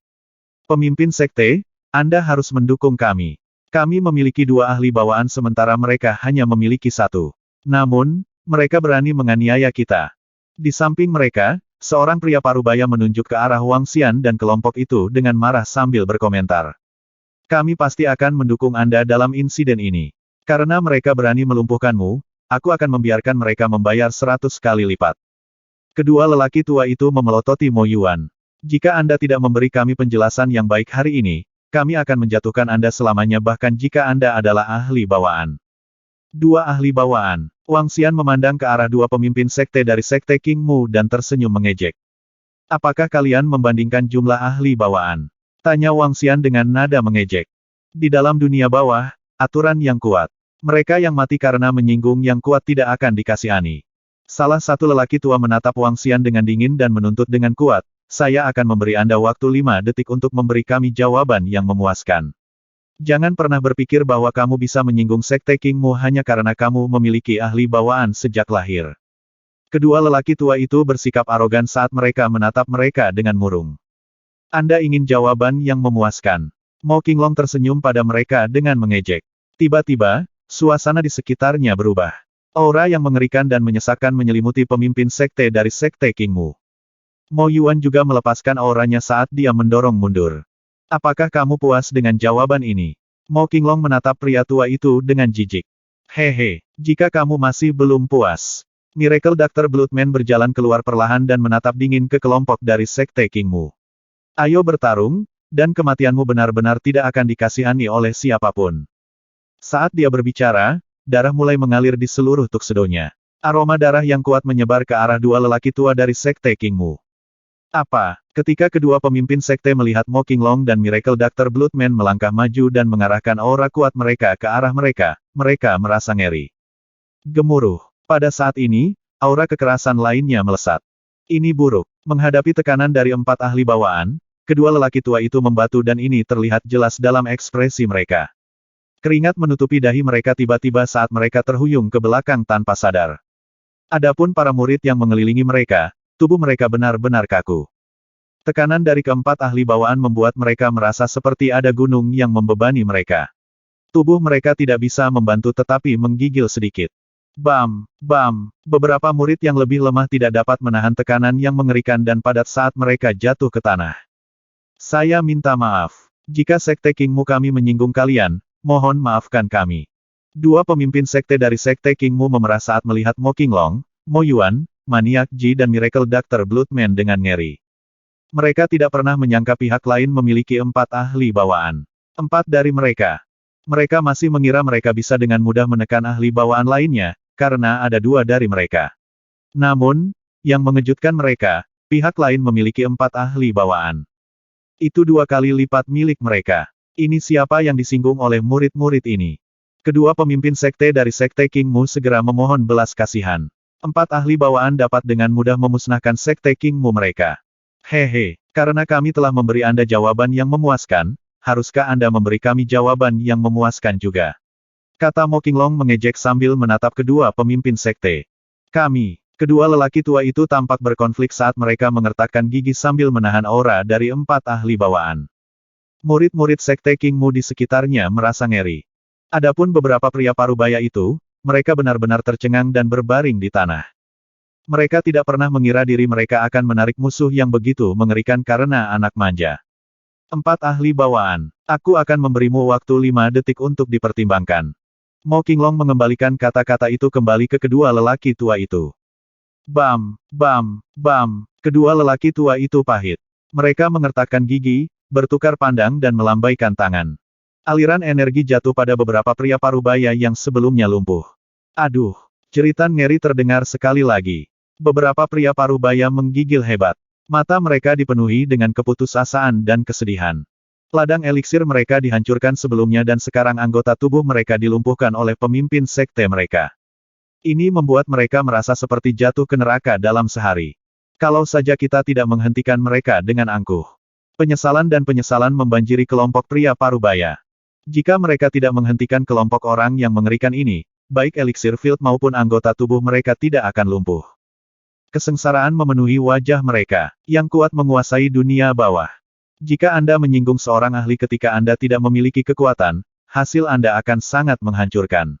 Pemimpin sekte, Anda harus mendukung kami. Kami memiliki dua ahli bawaan sementara mereka hanya memiliki satu. Namun, mereka berani menganiaya kita. Di samping mereka, seorang pria parubaya menunjuk ke arah Wang Xian dan kelompok itu dengan marah sambil berkomentar. Kami pasti akan mendukung Anda dalam insiden ini. Karena mereka berani melumpuhkanmu, aku akan membiarkan mereka membayar 100 kali lipat. Kedua lelaki tua itu memelototi Mo Yuan. Jika Anda tidak memberi kami penjelasan yang baik hari ini, kami akan menjatuhkan Anda selamanya bahkan jika Anda adalah ahli bawaan. Dua ahli bawaan. Wang Xian memandang ke arah dua pemimpin sekte dari Sekte King Mu dan tersenyum mengejek. Apakah kalian membandingkan jumlah ahli bawaan? Tanya Wang Xian dengan nada mengejek. Di dalam dunia bawah, aturan yang kuat. Mereka yang mati karena menyinggung yang kuat tidak akan dikasihani. Salah satu lelaki tua menatap Wang Xian dengan dingin dan menuntut dengan kuat, saya akan memberi Anda waktu 5 detik untuk memberi kami jawaban yang memuaskan. Jangan pernah berpikir bahwa kamu bisa menyinggung Sekte King Mu hanya karena kamu memiliki ahli bawaan sejak lahir. Kedua lelaki tua itu bersikap arogan saat mereka menatap mereka dengan murung. Anda ingin jawaban yang memuaskan. Mo Qinglong tersenyum pada mereka dengan mengejek. Tiba-tiba, suasana di sekitarnya berubah. Aura yang mengerikan dan menyesakkan menyelimuti pemimpin sekte dari Sekte King Mu. Mo Yuan juga melepaskan auranya saat dia mendorong mundur. Apakah kamu puas dengan jawaban ini? Mo Qinglong menatap pria tua itu dengan jijik. Hehe, jika kamu masih belum puas. Miracle Dr. Bloodman berjalan keluar perlahan dan menatap dingin ke kelompok dari Sekte King Mu. Ayo bertarung, dan kematianmu benar-benar tidak akan dikasihani oleh siapapun. Saat dia berbicara, darah mulai mengalir di seluruh tuksedonya. Aroma darah yang kuat menyebar ke arah dua lelaki tua dari Sekte King Mu. Ketika kedua pemimpin sekte melihat Mo Qinglong dan Miracle Dr. Bloodman melangkah maju dan mengarahkan aura kuat mereka ke arah mereka, mereka merasa ngeri. Gemuruh. Pada saat ini, aura kekerasan lainnya melesat. Ini buruk. Menghadapi tekanan dari 4 ahli bawaan, kedua lelaki tua itu membatu dan ini terlihat jelas dalam ekspresi mereka. Keringat menutupi dahi mereka tiba-tiba saat mereka terhuyung ke belakang tanpa sadar. Adapun para murid yang mengelilingi mereka, tubuh mereka benar-benar kaku. Tekanan dari keempat ahli bawaan membuat mereka merasa seperti ada gunung yang membebani mereka. Tubuh mereka tidak bisa membantu tetapi menggigil sedikit. Bam! Beberapa murid yang lebih lemah tidak dapat menahan tekanan yang mengerikan dan padat saat mereka jatuh ke tanah. Saya minta maaf. Jika Sekte King Mu kami menyinggung kalian, mohon maafkan kami. Dua pemimpin sekte dari Sekte King Mu memerah saat melihat Mo Qinglong, Mo Yuan, Maniak Ji dan Miracle Dr. Bloodman dengan ngeri. Mereka tidak pernah menyangka pihak lain memiliki 4 ahli bawaan. 4 dari mereka. Mereka masih mengira mereka bisa dengan mudah menekan ahli bawaan lainnya, karena ada 2 dari mereka. Namun, yang mengejutkan mereka, pihak lain memiliki 4 ahli bawaan. Itu 2 kali lipat milik mereka. Ini siapa yang disinggung oleh murid-murid ini? Kedua pemimpin sekte dari Sekte King Mu segera memohon belas kasihan. 4 ahli bawaan dapat dengan mudah memusnahkan Sekte King Mu mereka. Hehe, karena kami telah memberi Anda jawaban yang memuaskan, haruskah Anda memberi kami jawaban yang memuaskan juga? Kata Mo Qinglong mengejek sambil menatap kedua pemimpin sekte. Kami, kedua lelaki tua itu tampak berkonflik saat mereka mengertakkan gigi sambil menahan aura dari 4 ahli bawaan. Murid-murid sekte King Mu di sekitarnya merasa ngeri. Adapun beberapa pria parubaya itu, mereka benar-benar tercengang dan berbaring di tanah. Mereka tidak pernah mengira diri mereka akan menarik musuh yang begitu mengerikan karena anak manja. 4 ahli bawaan, aku akan memberimu waktu 5 detik untuk dipertimbangkan. Mo Qinglong mengembalikan kata-kata itu kembali ke kedua lelaki tua itu. Bam, bam, bam, kedua lelaki tua itu pahit. Mereka mengertakkan gigi, bertukar pandang dan melambaikan tangan. Aliran energi jatuh pada beberapa pria parubaya yang sebelumnya lumpuh. Aduh, jeritan ngeri terdengar sekali lagi. Beberapa pria parubaya menggigil hebat. Mata mereka dipenuhi dengan keputusasaan dan kesedihan. Ladang eliksir mereka dihancurkan sebelumnya dan sekarang anggota tubuh mereka dilumpuhkan oleh pemimpin sekte mereka. Ini membuat mereka merasa seperti jatuh ke neraka dalam sehari. Kalau saja kita tidak menghentikan mereka dengan angkuh. Penyesalan dan penyesalan membanjiri kelompok pria parubaya. Jika mereka tidak menghentikan kelompok orang yang mengerikan ini, baik eliksir field maupun anggota tubuh mereka tidak akan lumpuh. Kesengsaraan memenuhi wajah mereka, yang kuat menguasai dunia bawah. Jika Anda menyinggung seorang ahli ketika Anda tidak memiliki kekuatan, hasil Anda akan sangat menghancurkan.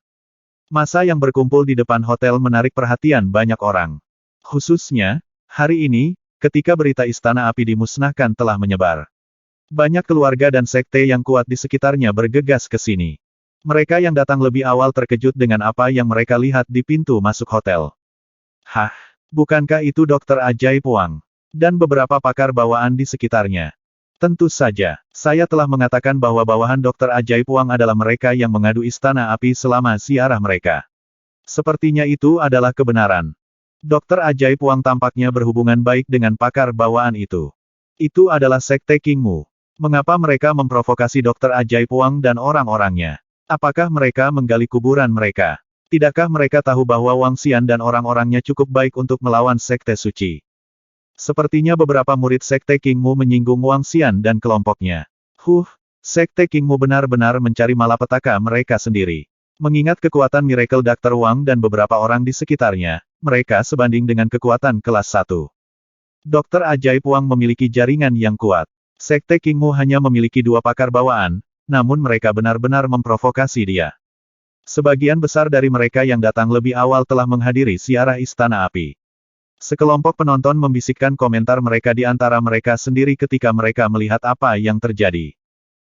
Massa yang berkumpul di depan hotel menarik perhatian banyak orang. Khususnya, hari ini, ketika berita Istana Api dimusnahkan telah menyebar. Banyak keluarga dan sekte yang kuat di sekitarnya bergegas ke sini. Mereka yang datang lebih awal terkejut dengan apa yang mereka lihat di pintu masuk hotel. Hah, bukankah itu Dokter Ajaib Wang? Dan beberapa pakar bawaan di sekitarnya. Tentu saja, saya telah mengatakan bahwa bawahan Dokter Ajaib Wang adalah mereka yang mengadu Istana Api selama ziarah mereka. Sepertinya itu adalah kebenaran. Dokter Ajaib Wang tampaknya berhubungan baik dengan pakar bawaan itu. Itu adalah sekte King Mu. Mengapa mereka memprovokasi Dokter Ajaib Wang dan orang-orangnya? Apakah mereka menggali kuburan mereka? Tidakkah mereka tahu bahwa Wang Xian dan orang-orangnya cukup baik untuk melawan sekte suci? Sepertinya beberapa murid sekte King Mu menyinggung Wang Xian dan kelompoknya. Sekte King Mu benar-benar mencari malapetaka mereka sendiri. Mengingat kekuatan Miracle Dr. Wang dan beberapa orang di sekitarnya, mereka sebanding dengan kekuatan kelas 1. Dokter Ajaib Wang memiliki jaringan yang kuat. Sekte King Mu hanya memiliki 2 pakar bawaan, namun mereka benar-benar memprovokasi dia. Sebagian besar dari mereka yang datang lebih awal telah menghadiri ziarah Istana Api. Sekelompok penonton membisikkan komentar mereka di antara mereka sendiri ketika mereka melihat apa yang terjadi.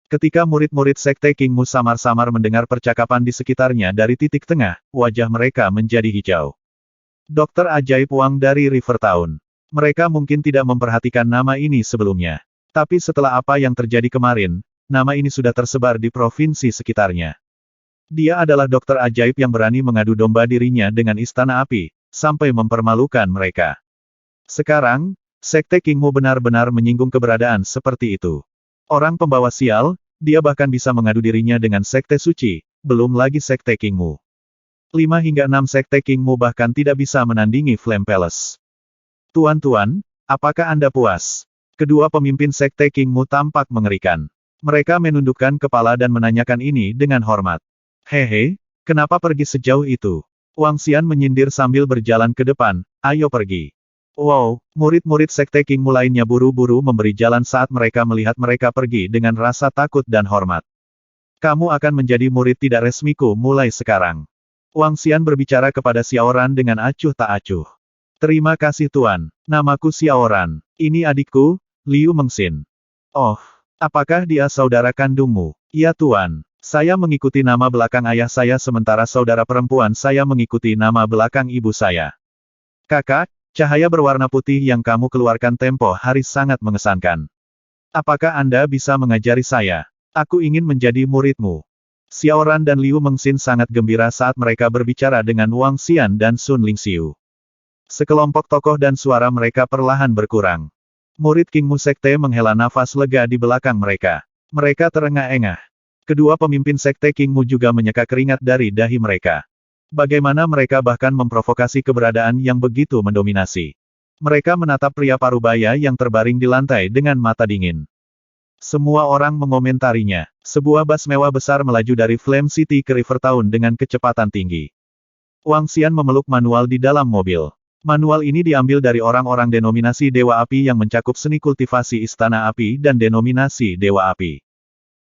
Ketika murid-murid sekte King Mu samar-samar mendengar percakapan di sekitarnya dari titik tengah, wajah mereka menjadi hijau. Dokter Ajaib Wang dari River Town. Mereka mungkin tidak memperhatikan nama ini sebelumnya. Tapi setelah apa yang terjadi kemarin, nama ini sudah tersebar di provinsi sekitarnya. Dia adalah dokter ajaib yang berani mengadu domba dirinya dengan Istana Api, sampai mempermalukan mereka. Sekarang, sekte King Mu benar-benar menyinggung keberadaan seperti itu. Orang pembawa sial, dia bahkan bisa mengadu dirinya dengan sekte suci, belum lagi sekte King Mu. 5 hingga 6 sekte King Mu bahkan tidak bisa menandingi Flame Palace. Tuan-tuan, apakah Anda puas? Kedua pemimpin sekte King Mu tampak mengerikan. Mereka menundukkan kepala dan menanyakan ini dengan hormat. Hehe, kenapa pergi sejauh itu? Wang Xian menyindir sambil berjalan ke depan, ayo pergi. Wow, murid-murid sekte King Mu lainnya buru-buru memberi jalan saat mereka melihat mereka pergi dengan rasa takut dan hormat. Kamu akan menjadi murid tidak resmiku mulai sekarang. Wang Xian berbicara kepada Xiaoran dengan acuh tak acuh. Terima kasih Tuan, namaku Xiaoran. Ini adikku, Liu Mengxin. Oh, apakah dia saudara kandungmu? Ya Tuan, saya mengikuti nama belakang ayah saya sementara saudara perempuan saya mengikuti nama belakang ibu saya. Kakak, cahaya berwarna putih yang kamu keluarkan tempo hari sangat mengesankan. Apakah Anda bisa mengajari saya? Aku ingin menjadi muridmu. Xiaoran dan Liu Mengxin sangat gembira saat mereka berbicara dengan Wang Xian dan Sun Lingxiu. Sekelompok tokoh dan suara mereka perlahan berkurang. Murid King Mu Sekte menghela nafas lega di belakang mereka. Mereka terengah-engah. Kedua pemimpin Sekte King Mu juga menyeka keringat dari dahi mereka. Bagaimana mereka bahkan memprovokasi keberadaan yang begitu mendominasi. Mereka menatap pria parubaya yang terbaring di lantai dengan mata dingin. Semua orang mengomentarinya. Sebuah bus mewah besar melaju dari Flame City ke Rivertown dengan kecepatan tinggi. Wang Xian memeluk manual di dalam mobil. Manual ini diambil dari orang-orang denominasi Dewa Api yang mencakup seni kultivasi Istana Api dan denominasi Dewa Api.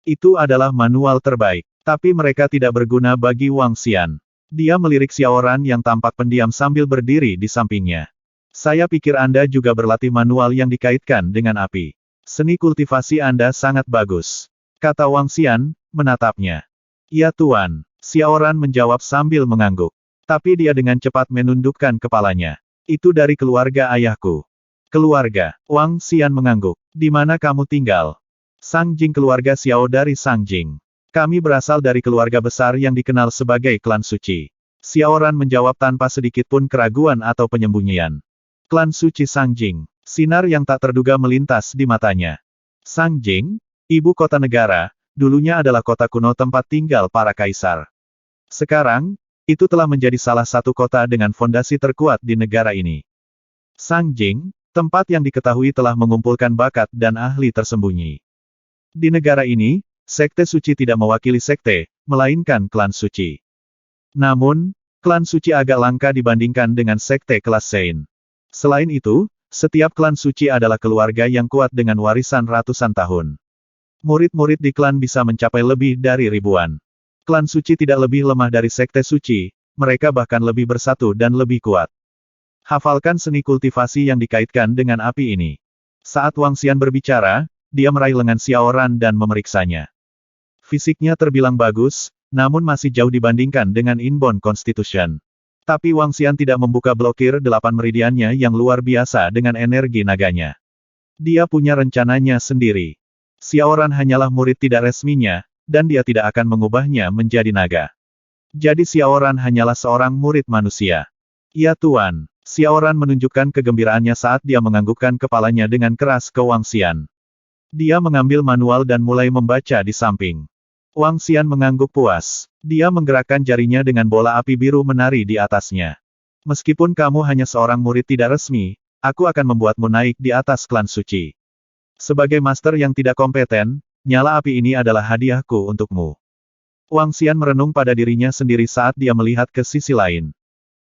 Itu adalah manual terbaik. Tapi mereka tidak berguna bagi Wang Xian. Dia melirik Xiaoran yang tampak pendiam sambil berdiri di sampingnya. Saya pikir Anda juga berlatih manual yang dikaitkan dengan api. Seni kultivasi Anda sangat bagus. Kata Wang Xian, menatapnya. Ya Tuan. Xiaoran menjawab sambil mengangguk. Tapi dia dengan cepat menundukkan kepalanya. Itu dari keluarga ayahku. Keluarga. Wang Xian mengangguk. Di mana kamu tinggal? Sang Jing, keluarga Xiao dari Sang Jing. Kami berasal dari keluarga besar yang dikenal sebagai klan suci. Xiaoran menjawab tanpa sedikit pun keraguan atau penyembunyian. Klan suci Sang Jing. Sinar yang tak terduga melintas di matanya. Sang Jing, ibu kota negara, dulunya adalah kota kuno tempat tinggal para kaisar. Sekarang, itu telah menjadi salah satu kota dengan fondasi terkuat di negara ini. Sang Jing, tempat yang diketahui telah mengumpulkan bakat dan ahli tersembunyi. Di negara ini, sekte suci tidak mewakili sekte, melainkan klan suci. Namun, klan suci agak langka dibandingkan dengan sekte kelas Sein. Selain itu, setiap klan suci adalah keluarga yang kuat dengan warisan ratusan tahun. Murid-murid di klan bisa mencapai lebih dari ribuan. Klan suci tidak lebih lemah dari sekte suci, mereka bahkan lebih bersatu dan lebih kuat. Hafalkan seni kultivasi yang dikaitkan dengan api ini. Saat Wang Xian berbicara, dia meraih lengan Xiaoran dan memeriksanya. Fisiknya terbilang bagus, namun masih jauh dibandingkan dengan Inborn Constitution. Tapi Wang Xian tidak membuka blokir 8 meridiannya yang luar biasa dengan energi naganya. Dia punya rencananya sendiri. Xiaoran hanyalah murid tidak resminya, dan dia tidak akan mengubahnya menjadi naga. Jadi Xiaoran hanyalah seorang murid manusia. Ya Tuan. Xiaoran menunjukkan kegembiraannya saat dia menganggukkan kepalanya dengan keras ke Wang Xian. Dia mengambil manual dan mulai membaca di samping. Wang Xian mengangguk puas. Dia menggerakkan jarinya dengan bola api biru menari di atasnya. Meskipun kamu hanya seorang murid tidak resmi, aku akan membuatmu naik di atas klan suci. Sebagai master yang tidak kompeten, nyala api ini adalah hadiahku untukmu. Wang Xian merenung pada dirinya sendiri saat dia melihat ke sisi lain.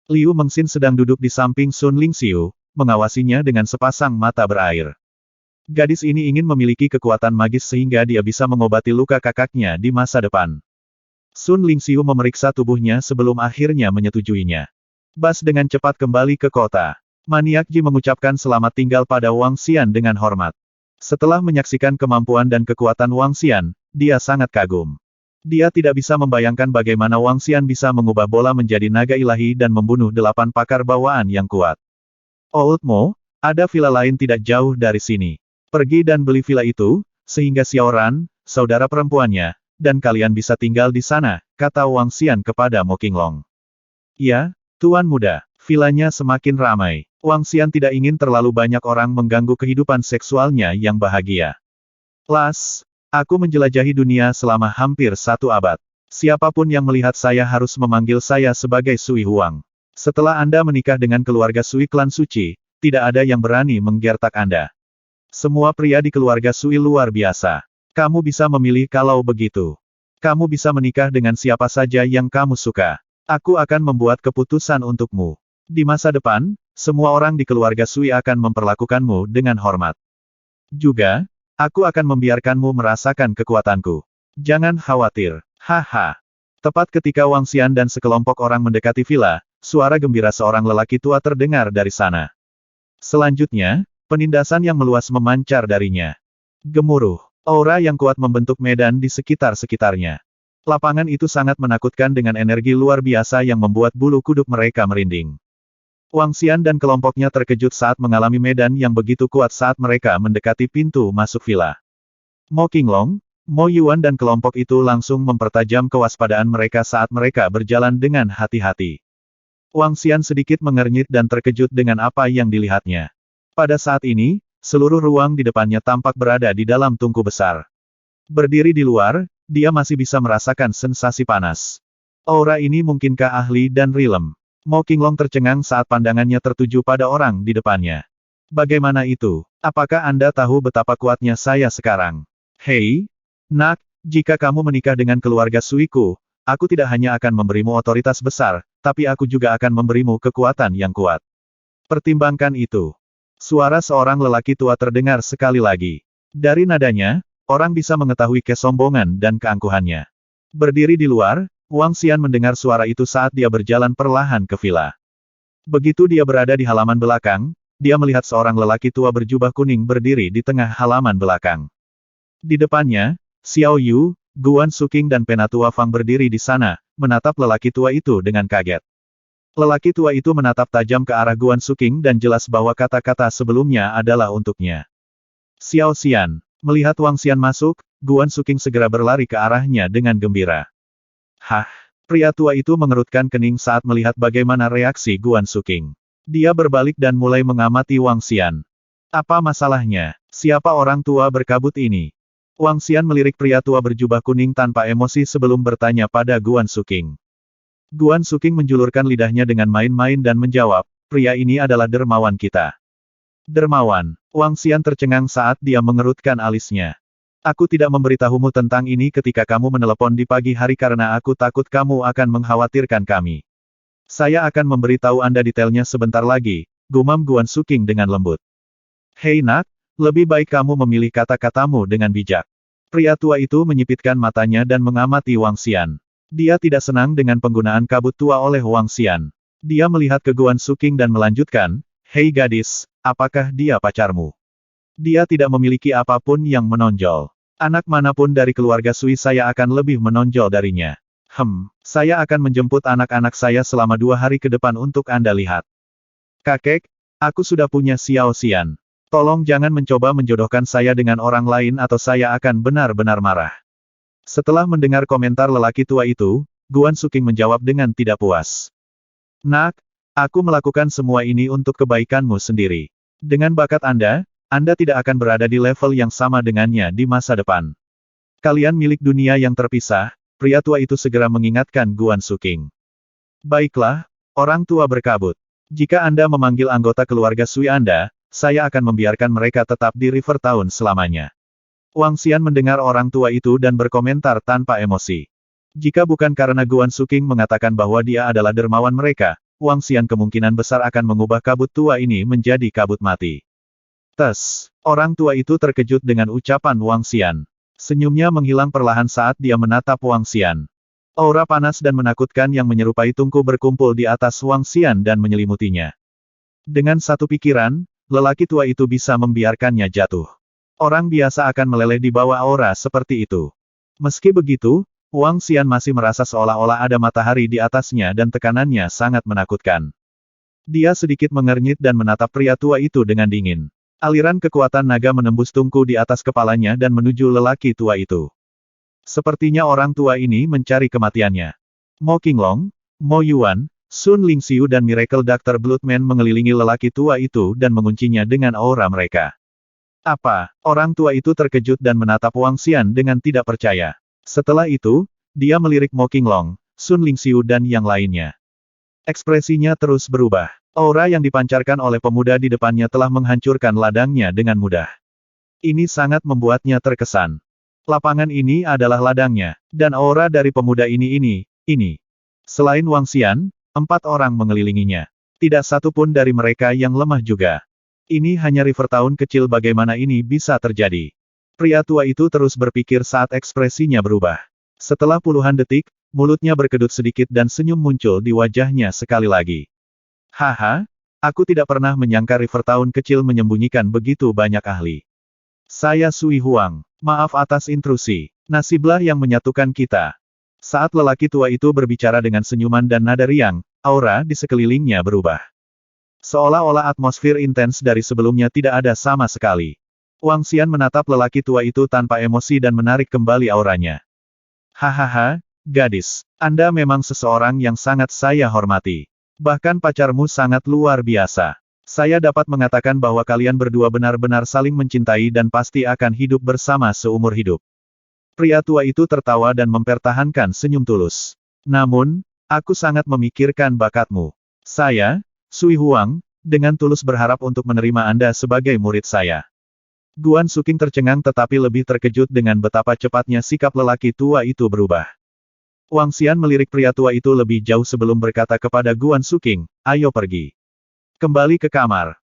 Liu Mengxin sedang duduk di samping Sun Lingxiu, mengawasinya dengan sepasang mata berair. Gadis ini ingin memiliki kekuatan magis sehingga dia bisa mengobati luka kakaknya di masa depan. Sun Lingxiu memeriksa tubuhnya sebelum akhirnya menyetujuinya. Bas dengan cepat kembali ke kota. Maniak Ji mengucapkan selamat tinggal pada Wang Xian dengan hormat. Setelah menyaksikan kemampuan dan kekuatan Wang Xian, dia sangat kagum. Dia tidak bisa membayangkan bagaimana Wang Xian bisa mengubah bola menjadi naga ilahi dan membunuh 8 pakar bawaan yang kuat. Old Mo, ada villa lain tidak jauh dari sini. Pergi dan beli villa itu, sehingga Xiaoran, saudara perempuannya, dan kalian bisa tinggal di sana, kata Wang Xian kepada Mo Qinglong. Ya, Tuan Muda, villanya semakin ramai. Wang Xian tidak ingin terlalu banyak orang mengganggu kehidupan seksualnya yang bahagia. Las, aku menjelajahi dunia selama hampir 1 abad. Siapapun yang melihat saya harus memanggil saya sebagai Sui Huang. Setelah Anda menikah dengan keluarga Sui klan suci, tidak ada yang berani menggertak Anda. Semua pria di keluarga Sui luar biasa. Kamu bisa memilih kalau begitu. Kamu bisa menikah dengan siapa saja yang kamu suka. Aku akan membuat keputusan untukmu. Di masa depan, semua orang di keluarga Sui akan memperlakukanmu dengan hormat. Juga, aku akan membiarkanmu merasakan kekuatanku. Jangan khawatir. Haha. Tepat ketika Wang Xian dan sekelompok orang mendekati villa, suara gembira seorang lelaki tua terdengar dari sana. Selanjutnya, penindasan yang meluas memancar darinya. Gemuruh. Aura yang kuat membentuk medan di sekitar-sekitarnya. Lapangan itu sangat menakutkan dengan energi luar biasa yang membuat bulu kuduk mereka merinding. Wang Xian dan kelompoknya terkejut saat mengalami medan yang begitu kuat saat mereka mendekati pintu masuk villa. Mo Qinglong, Mo Yuan dan kelompok itu langsung mempertajam kewaspadaan mereka saat mereka berjalan dengan hati-hati. Wang Xian sedikit mengernyit dan terkejut dengan apa yang dilihatnya. Pada saat ini, seluruh ruang di depannya tampak berada di dalam tungku besar. Berdiri di luar, dia masih bisa merasakan sensasi panas. Aura ini mungkinkah ahli dan rilem? Mo Qinglong tercengang saat pandangannya tertuju pada orang di depannya. Bagaimana itu? Apakah Anda tahu betapa kuatnya saya sekarang? Hei, nak, jika kamu menikah dengan keluarga Suiku, aku tidak hanya akan memberimu otoritas besar, tapi aku juga akan memberimu kekuatan yang kuat. Pertimbangkan itu. Suara seorang lelaki tua terdengar sekali lagi. Dari nadanya, orang bisa mengetahui kesombongan dan keangkuhannya. Berdiri di luar, Wang Xian mendengar suara itu saat dia berjalan perlahan ke villa. Begitu dia berada di halaman belakang, dia melihat seorang lelaki tua berjubah kuning berdiri di tengah halaman belakang. Di depannya, Xiao Yu, Guan Suking dan Penatua Fang berdiri di sana, menatap lelaki tua itu dengan kaget. Lelaki tua itu menatap tajam ke arah Guan Suking dan jelas bahwa kata-kata sebelumnya adalah untuknya. Xiao Xian, melihat Wang Xian masuk, Guan Suking segera berlari ke arahnya dengan gembira. Hah! Pria tua itu mengerutkan kening saat melihat bagaimana reaksi Guan Suking. Dia berbalik dan mulai mengamati Wang Xian. Apa masalahnya? Siapa orang tua berkabut ini? Wang Xian melirik pria tua berjubah kuning tanpa emosi sebelum bertanya pada Guan Suking. Guan Suking menjulurkan lidahnya dengan main-main dan menjawab, pria ini adalah dermawan kita. Dermawan. Wang Xian tercengang saat dia mengerutkan alisnya. Aku tidak memberitahumu tentang ini ketika kamu menelepon di pagi hari karena aku takut kamu akan mengkhawatirkan kami. Saya akan memberitahu Anda detailnya sebentar lagi, gumam Guan Suking dengan lembut. Hei nak, lebih baik kamu memilih kata-katamu dengan bijak. Pria tua itu menyipitkan matanya dan mengamati Wang Xian. Dia tidak senang dengan penggunaan kabut tua oleh Wang Xian. Dia melihat ke Guan Suking dan melanjutkan, hei gadis, apakah dia pacarmu? Dia tidak memiliki apapun yang menonjol. Anak manapun dari keluarga Sui saya akan lebih menonjol darinya. Saya akan menjemput anak-anak saya selama 2 hari ke depan untuk Anda lihat. Kakek, aku sudah punya Xiao Xian. Tolong jangan mencoba menjodohkan saya dengan orang lain atau saya akan benar-benar marah. Setelah mendengar komentar lelaki tua itu, Guan Suking menjawab dengan tidak puas. Nak, aku melakukan semua ini untuk kebaikanmu sendiri. Dengan bakat Anda tidak akan berada di level yang sama dengannya di masa depan. Kalian milik dunia yang terpisah. Pria tua itu segera mengingatkan Guan Suking. Baiklah, orang tua berkabut. Jika Anda memanggil anggota keluarga Sui Anda, saya akan membiarkan mereka tetap di River Town selamanya. Wang Xian mendengar orang tua itu dan berkomentar tanpa emosi. Jika bukan karena Guan Suking mengatakan bahwa dia adalah dermawan mereka, Wang Xian kemungkinan besar akan mengubah kabut tua ini menjadi kabut mati. Orang tua itu terkejut dengan ucapan Wang Xian. Senyumnya menghilang perlahan saat dia menatap Wang Xian. Aura panas dan menakutkan yang menyerupai tungku berkumpul di atas Wang Xian dan menyelimutinya. Dengan satu pikiran, lelaki tua itu bisa membiarkannya jatuh. Orang biasa akan meleleh di bawah aura seperti itu. Meski begitu, Wang Xian masih merasa seolah-olah ada matahari di atasnya dan tekanannya sangat menakutkan. Dia sedikit mengernyit dan menatap pria tua itu dengan dingin. Aliran kekuatan naga menembus tungku di atas kepalanya dan menuju lelaki tua itu. Sepertinya orang tua ini mencari kematiannya. Mo Qinglong, Mo Yuan, Sun Lingxiu dan Miracle Dr. Bloodman mengelilingi lelaki tua itu dan menguncinya dengan aura mereka. Apa? Orang tua itu terkejut dan menatap Wang Xian dengan tidak percaya. Setelah itu, dia melirik Mo Qinglong, Sun Lingxiu dan yang lainnya. Ekspresinya terus berubah. Aura yang dipancarkan oleh pemuda di depannya telah menghancurkan ladangnya dengan mudah. Ini sangat membuatnya terkesan. Lapangan ini adalah ladangnya, dan aura dari pemuda ini. Selain Wang Xian, 4 orang mengelilinginya. Tidak satu pun dari mereka yang lemah juga. Ini hanya River Town kecil, bagaimana ini bisa terjadi? Pria tua itu terus berpikir saat ekspresinya berubah. Setelah puluhan detik, mulutnya berkedut sedikit dan senyum muncul di wajahnya sekali lagi. Haha, aku tidak pernah menyangka River Town kecil menyembunyikan begitu banyak ahli. Saya Sui Huang, maaf atas intrusi, nasiblah yang menyatukan kita. Saat lelaki tua itu berbicara dengan senyuman dan nada riang, aura di sekelilingnya berubah. Seolah-olah atmosfer intens dari sebelumnya tidak ada sama sekali. Wang Xian menatap lelaki tua itu tanpa emosi dan menarik kembali auranya. Hahaha, gadis, Anda memang seseorang yang sangat saya hormati. Bahkan pacarmu sangat luar biasa. Saya dapat mengatakan bahwa kalian berdua benar-benar saling mencintai dan pasti akan hidup bersama seumur hidup. Pria tua itu tertawa dan mempertahankan senyum tulus. Namun, aku sangat memikirkan bakatmu. Saya, Sui Huang, dengan tulus berharap untuk menerima Anda sebagai murid saya. Guan Suking tercengang tetapi lebih terkejut dengan betapa cepatnya sikap lelaki tua itu berubah. Wang Xian melirik pria tua itu lebih jauh sebelum berkata kepada Guan Suking, ayo pergi. Kembali ke kamar.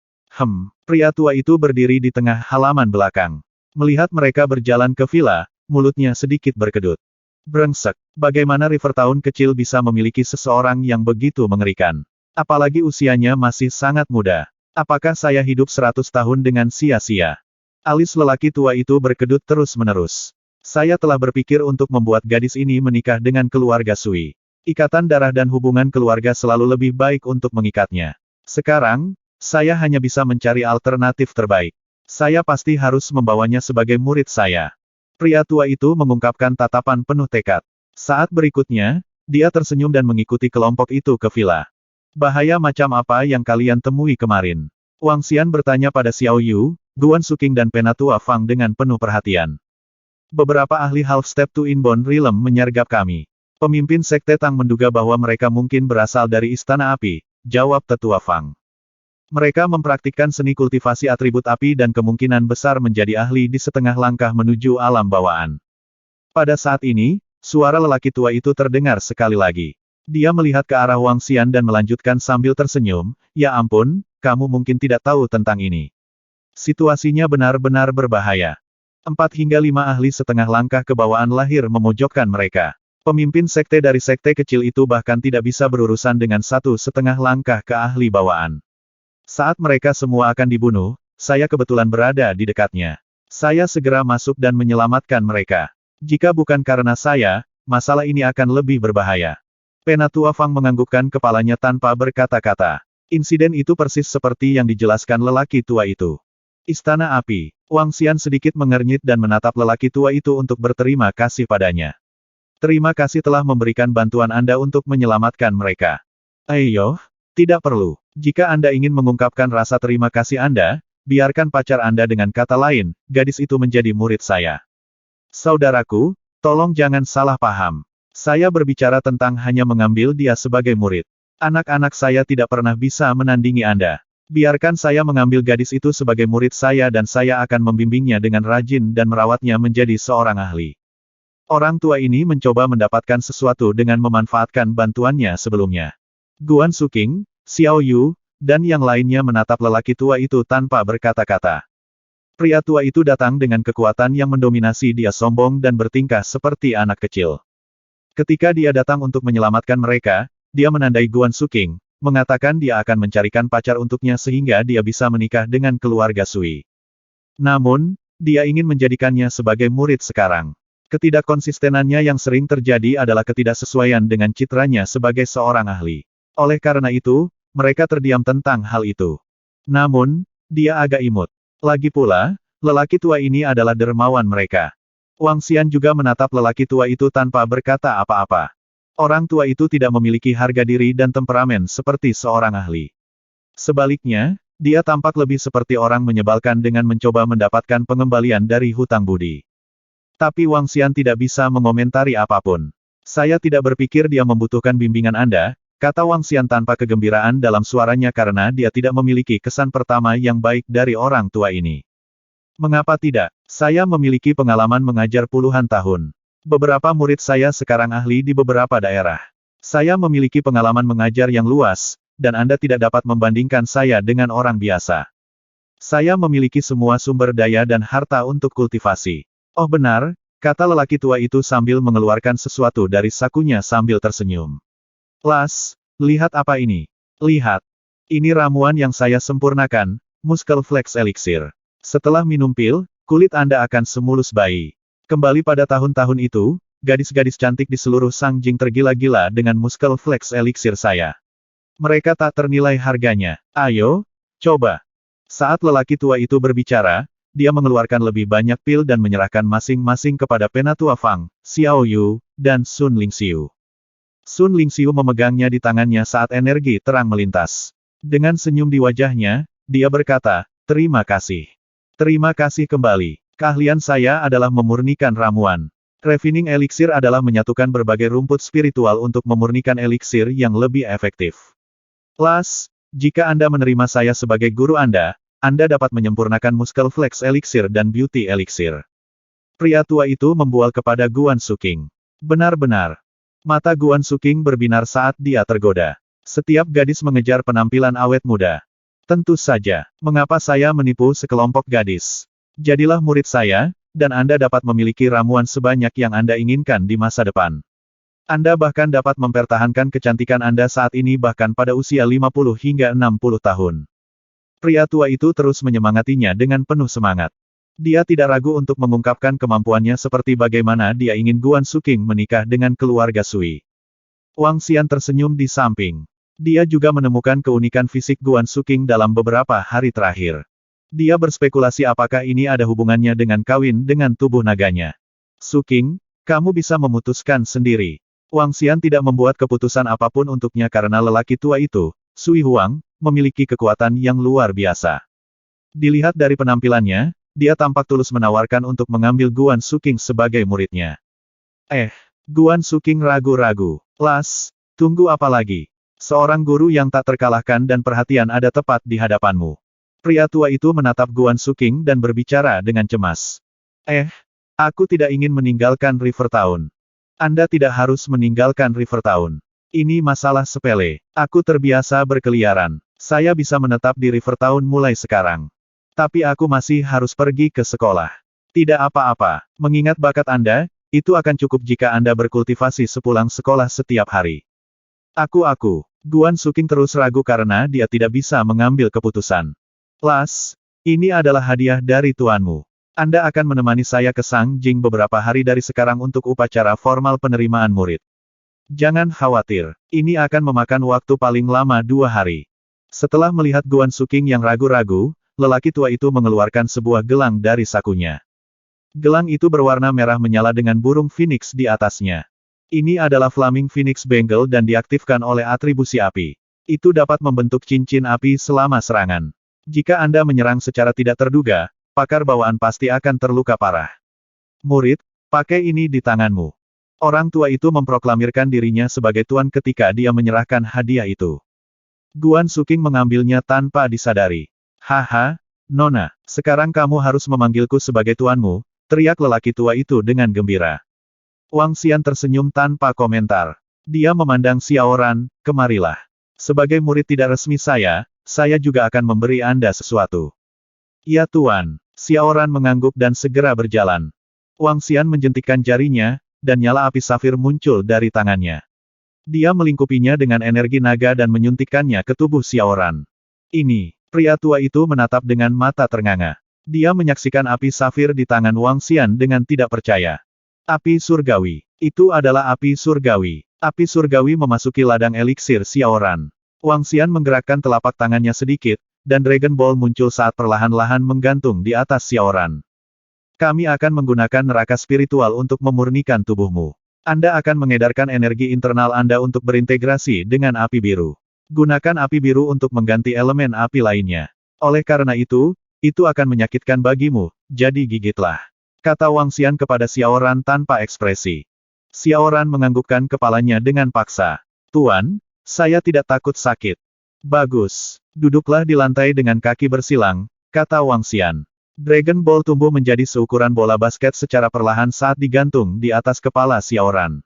Pria tua itu berdiri di tengah halaman belakang. Melihat mereka berjalan ke villa, mulutnya sedikit berkedut. Brengsek, bagaimana River Town kecil bisa memiliki seseorang yang begitu mengerikan? Apalagi usianya masih sangat muda. Apakah saya hidup 100 tahun dengan sia-sia? Alis lelaki tua itu berkedut terus-menerus. Saya telah berpikir untuk membuat gadis ini menikah dengan keluarga Sui. Ikatan darah dan hubungan keluarga selalu lebih baik untuk mengikatnya. Sekarang, saya hanya bisa mencari alternatif terbaik. Saya pasti harus membawanya sebagai murid saya. Pria tua itu mengungkapkan tatapan penuh tekad. Saat berikutnya, dia tersenyum dan mengikuti kelompok itu ke villa. Bahaya macam apa yang kalian temui kemarin? Wang Xian bertanya pada Xiao Yu, Guan Suking dan Penatua Fang dengan penuh perhatian. Beberapa ahli Half-Step to Inbound Realm menyergap kami. Pemimpin Sekte Tang menduga bahwa mereka mungkin berasal dari Istana Api, jawab Tetua Fang. Mereka mempraktikkan seni kultivasi atribut api dan kemungkinan besar menjadi ahli di setengah langkah menuju alam bawaan. Pada saat ini, suara lelaki tua itu terdengar sekali lagi. Dia melihat ke arah Wang Xian dan melanjutkan sambil tersenyum, ya ampun, kamu mungkin tidak tahu tentang ini. Situasinya benar-benar berbahaya. 4 hingga 5 ahli setengah langkah ke bawaan lahir memojokkan mereka. Pemimpin sekte dari sekte kecil itu bahkan tidak bisa berurusan dengan 1,5 langkah ke ahli bawaan. Saat mereka semua akan dibunuh, saya kebetulan berada di dekatnya. Saya segera masuk dan menyelamatkan mereka. Jika bukan karena saya, masalah ini akan lebih berbahaya. Penatua Fang menganggukkan kepalanya tanpa berkata-kata. Insiden itu persis seperti yang dijelaskan lelaki tua itu. Istana Api. Wang Xian sedikit mengernyit dan menatap lelaki tua itu untuk berterima kasih padanya. Terima kasih telah memberikan bantuan Anda untuk menyelamatkan mereka. Ayo, tidak perlu. Jika Anda ingin mengungkapkan rasa terima kasih Anda, biarkan pacar Anda dengan kata lain, gadis itu menjadi murid saya. Saudaraku, tolong jangan salah paham. Saya berbicara tentang hanya mengambil dia sebagai murid. Anak-anak saya tidak pernah bisa menandingi Anda. Biarkan saya mengambil gadis itu sebagai murid saya dan saya akan membimbingnya dengan rajin dan merawatnya menjadi seorang ahli. Orang tua ini mencoba mendapatkan sesuatu dengan memanfaatkan bantuannya sebelumnya. Guan Suking, Xiao Yu, dan yang lainnya menatap lelaki tua itu tanpa berkata-kata. Pria tua itu datang dengan kekuatan yang mendominasi, dia sombong dan bertingkah seperti anak kecil. Ketika dia datang untuk menyelamatkan mereka, dia menandai Guan Suking, mengatakan dia akan mencarikan pacar untuknya sehingga dia bisa menikah dengan keluarga Sui. Namun, dia ingin menjadikannya sebagai murid sekarang. Ketidakkonsistenannya yang sering terjadi adalah ketidaksesuaian dengan citranya sebagai seorang ahli. Oleh karena itu, mereka terdiam tentang hal itu. Namun, dia agak imut. Lagi pula, lelaki tua ini adalah dermawan mereka. Wang Xian juga menatap lelaki tua itu tanpa berkata apa-apa. Orang tua itu tidak memiliki harga diri dan temperamen seperti seorang ahli. Sebaliknya, dia tampak lebih seperti orang menyebalkan dengan mencoba mendapatkan pengembalian dari hutang budi. Tapi Wang Xian tidak bisa mengomentari apapun. Saya tidak berpikir dia membutuhkan bimbingan Anda, kata Wang Xian tanpa kegembiraan dalam suaranya karena dia tidak memiliki kesan pertama yang baik dari orang tua ini. Mengapa tidak? Saya memiliki pengalaman mengajar puluhan tahun. Beberapa murid saya sekarang ahli di beberapa daerah. Saya memiliki pengalaman mengajar yang luas, dan Anda tidak dapat membandingkan saya dengan orang biasa. Saya memiliki semua sumber daya dan harta untuk kultivasi. Oh benar, kata lelaki tua itu sambil mengeluarkan sesuatu dari sakunya sambil tersenyum. Lihat apa ini. Lihat. Ini ramuan yang saya sempurnakan, Muscle Flex Elixir. Setelah minum pil, kulit Anda akan semulus bayi. Kembali pada tahun-tahun itu, gadis-gadis cantik di seluruh Sangjing tergila-gila dengan Muscle Flex Elixir saya. Mereka tak ternilai harganya. Ayo, coba. Saat lelaki tua itu berbicara, dia mengeluarkan lebih banyak pil dan menyerahkan masing-masing kepada Penatua Fang, Xiao Yu, dan Sun Lingxiu. Sun Lingxiu memegangnya di tangannya saat energi terang melintas. Dengan senyum di wajahnya, dia berkata, terima kasih. Terima kasih kembali. Keahlian saya adalah memurnikan ramuan. Refining Elixir adalah menyatukan berbagai rumput spiritual untuk memurnikan elixir yang lebih efektif. Las, jika Anda menerima saya sebagai guru Anda dapat menyempurnakan Muscle Flex Elixir dan Beauty Elixir. Pria tua itu membual kepada Guan Suking. Benar-benar. Mata Guan Suking berbinar saat dia tergoda. Setiap gadis mengejar penampilan awet muda. Tentu saja, mengapa saya menipu sekelompok gadis? Jadilah murid saya, dan Anda dapat memiliki ramuan sebanyak yang Anda inginkan di masa depan. Anda bahkan dapat mempertahankan kecantikan Anda saat ini bahkan pada usia 50 hingga 60 tahun. Pria tua itu terus menyemangatinya dengan penuh semangat. Dia tidak ragu untuk mengungkapkan kemampuannya seperti bagaimana dia ingin Guan Suking menikah dengan keluarga Sui. Wang Xian tersenyum di samping. Dia juga menemukan keunikan fisik Guan Suking dalam beberapa hari terakhir. Dia berspekulasi apakah ini ada hubungannya dengan kawin dengan tubuh naganya. Suking, kamu bisa memutuskan sendiri. Wang Xian tidak membuat keputusan apapun untuknya karena lelaki tua itu, Sui Huang, memiliki kekuatan yang luar biasa. Dilihat dari penampilannya, dia tampak tulus menawarkan untuk mengambil Guan Suking sebagai muridnya. Guan Suking ragu-ragu. Las, tunggu apa lagi? Seorang guru yang tak terkalahkan dan perhatian ada tepat di hadapanmu. Pria tua itu menatap Guan Suking dan berbicara dengan cemas. Aku tidak ingin meninggalkan River Town. Anda tidak harus meninggalkan River Town. Ini masalah sepele. Aku terbiasa berkeliaran. Saya bisa menetap di River Town mulai sekarang. Tapi aku masih harus pergi ke sekolah. Tidak apa-apa, mengingat bakat Anda, itu akan cukup jika Anda berkultivasi sepulang sekolah setiap hari. Guan Suking terus ragu karena dia tidak bisa mengambil keputusan. Las, ini adalah hadiah dari tuanmu. Anda akan menemani saya ke Sang Jing beberapa hari dari sekarang untuk upacara formal penerimaan murid. Jangan khawatir, ini akan memakan waktu paling lama 2 hari. Setelah melihat Guan Suking yang ragu-ragu, lelaki tua itu mengeluarkan sebuah gelang dari sakunya. Gelang itu berwarna merah menyala dengan burung phoenix di atasnya. Ini adalah Flaming Phoenix Bangle dan diaktifkan oleh atribusi api. Itu dapat membentuk cincin api selama serangan. Jika Anda menyerang secara tidak terduga, pakar bawaan pasti akan terluka parah. Murid, pakai ini di tanganmu. Orang tua itu memproklamirkan dirinya sebagai tuan ketika dia menyerahkan hadiah itu. Guan Suking mengambilnya tanpa disadari. Haha, Nona, sekarang kamu harus memanggilku sebagai tuanmu, teriak lelaki tua itu dengan gembira. Wang Xian tersenyum tanpa komentar. Dia memandang Xiaoran, kemarilah. Sebagai murid tidak resmi saya juga akan memberi Anda sesuatu. Ya tuan, Xiaoran mengangguk dan segera berjalan. Wang Xian menjentikkan jarinya, dan nyala api safir muncul dari tangannya. Dia melingkupinya dengan energi naga dan menyuntikkannya ke tubuh Xiaoran. Ini. Pria tua itu menatap dengan mata ternganga. Dia menyaksikan api safir di tangan Wang Xian dengan tidak percaya. Api surgawi. Itu adalah api surgawi. Api surgawi memasuki ladang eliksir Xiaoran. Wang Xian menggerakkan telapak tangannya sedikit, dan Dragon Ball muncul saat perlahan-lahan menggantung di atas Xiaoran. Kami akan menggunakan neraka spiritual untuk memurnikan tubuhmu. Anda akan mengedarkan energi internal Anda untuk berintegrasi dengan api biru. Gunakan api biru untuk mengganti elemen api lainnya. Oleh karena itu akan menyakitkan bagimu, jadi gigitlah. Kata Wang Xian kepada Xiaoran tanpa ekspresi. Xiaoran menganggukkan kepalanya dengan paksa. Tuan, saya tidak takut sakit. Bagus. Duduklah di lantai dengan kaki bersilang, kata Wang Xian. Dragon Ball tumbuh menjadi seukuran bola basket secara perlahan saat digantung di atas kepala Xiaoran.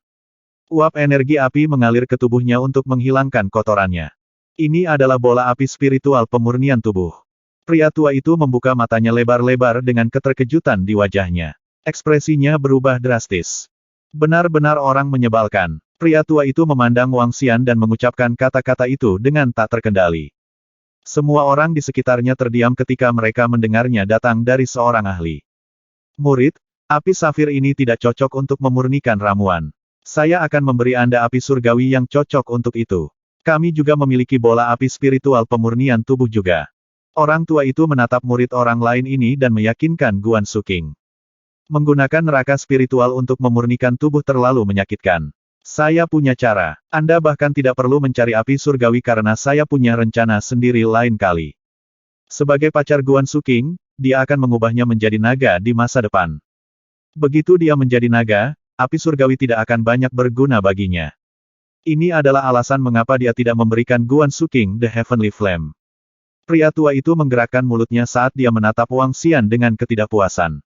Uap energi api mengalir ke tubuhnya untuk menghilangkan kotorannya. Ini adalah bola api spiritual pemurnian tubuh. Pria tua itu membuka matanya lebar-lebar dengan keterkejutan di wajahnya. Ekspresinya berubah drastis. Benar-benar orang menyebalkan. Pria tua itu memandang Wang Xian dan mengucapkan kata-kata itu dengan tak terkendali. Semua orang di sekitarnya terdiam ketika mereka mendengarnya datang dari seorang ahli. Murid, api safir ini tidak cocok untuk memurnikan ramuan. Saya akan memberi Anda api surgawi yang cocok untuk itu. Kami juga memiliki bola api spiritual pemurnian tubuh juga. Orang tua itu menatap murid orang lain ini dan meyakinkan Guan Suking. Menggunakan neraka spiritual untuk memurnikan tubuh terlalu menyakitkan. Saya punya cara. Anda bahkan tidak perlu mencari api surgawi karena saya punya rencana sendiri lain kali. Sebagai pacar Guan Suking, dia akan mengubahnya menjadi naga di masa depan. Begitu dia menjadi naga, api surgawi tidak akan banyak berguna baginya. Ini adalah alasan mengapa dia tidak memberikan Guan Suking The Heavenly Flame. Pria tua itu menggerakkan mulutnya saat dia menatap Wang Xian dengan ketidakpuasan.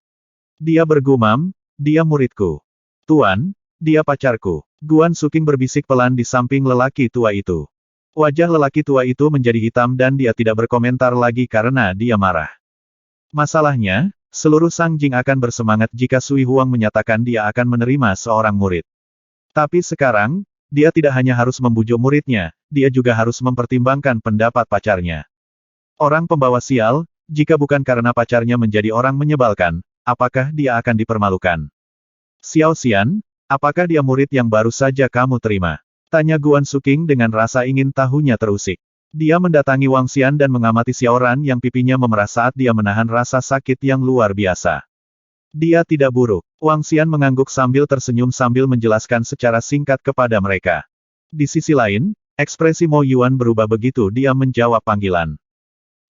Dia bergumam, dia muridku. Tuan, dia pacarku. Guan Suking berbisik pelan di samping lelaki tua itu. Wajah lelaki tua itu menjadi hitam dan dia tidak berkomentar lagi karena dia marah. Masalahnya, seluruh Sangjing akan bersemangat jika Sui Huang menyatakan dia akan menerima seorang murid. Tapi sekarang, dia tidak hanya harus membujuk muridnya, dia juga harus mempertimbangkan pendapat pacarnya. Orang pembawa sial, jika bukan karena pacarnya menjadi orang menyebalkan, apakah dia akan dipermalukan? Xiao Xian, apakah dia murid yang baru saja kamu terima? Tanya Guan Suking dengan rasa ingin tahunya terusik. Dia mendatangi Wang Xian dan mengamati Xiao Ran yang pipinya memerah saat dia menahan rasa sakit yang luar biasa. Dia tidak buruk. Wang Xian mengangguk sambil tersenyum sambil menjelaskan secara singkat kepada mereka. Di sisi lain, ekspresi Mo Yuan berubah begitu dia menjawab panggilan.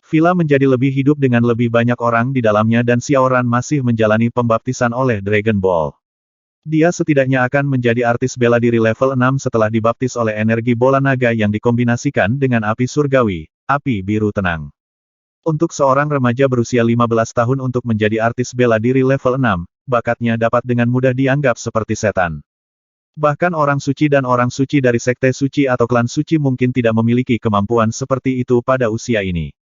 Villa menjadi lebih hidup dengan lebih banyak orang di dalamnya dan Xiao Ran masih menjalani pembaptisan oleh Dragon Ball. Dia setidaknya akan menjadi artis bela diri level 6 setelah dibaptis oleh energi bola naga yang dikombinasikan dengan api surgawi, api biru tenang. Untuk seorang remaja berusia 15 tahun untuk menjadi artis bela diri level 6, bakatnya dapat dengan mudah dianggap seperti setan. Bahkan orang suci dan orang suci dari sekte suci atau klan suci mungkin tidak memiliki kemampuan seperti itu pada usia ini.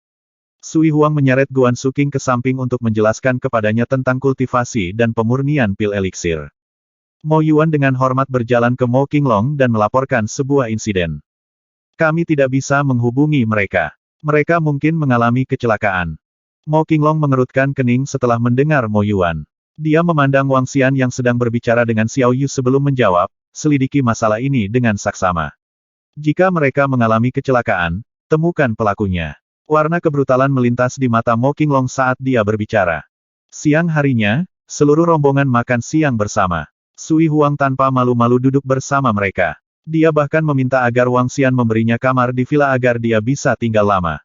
Sui Huang menyeret Guan Suking ke samping untuk menjelaskan kepadanya tentang kultivasi dan pemurnian pil eliksir. Mo Yuan dengan hormat berjalan ke Mo Qinglong dan melaporkan sebuah insiden. Kami tidak bisa menghubungi mereka. Mereka mungkin mengalami kecelakaan. Mo Qinglong mengerutkan kening setelah mendengar Mo Yuan. Dia memandang Wang Xian yang sedang berbicara dengan Xiao Yu sebelum menjawab, selidiki masalah ini dengan saksama. Jika mereka mengalami kecelakaan, temukan pelakunya. Warna kebrutalan melintas di mata Mo Qinglong saat dia berbicara. Siang harinya, seluruh rombongan makan siang bersama. Sui Huang tanpa malu-malu duduk bersama mereka. Dia bahkan meminta agar Wang Xian memberinya kamar di villa agar dia bisa tinggal lama.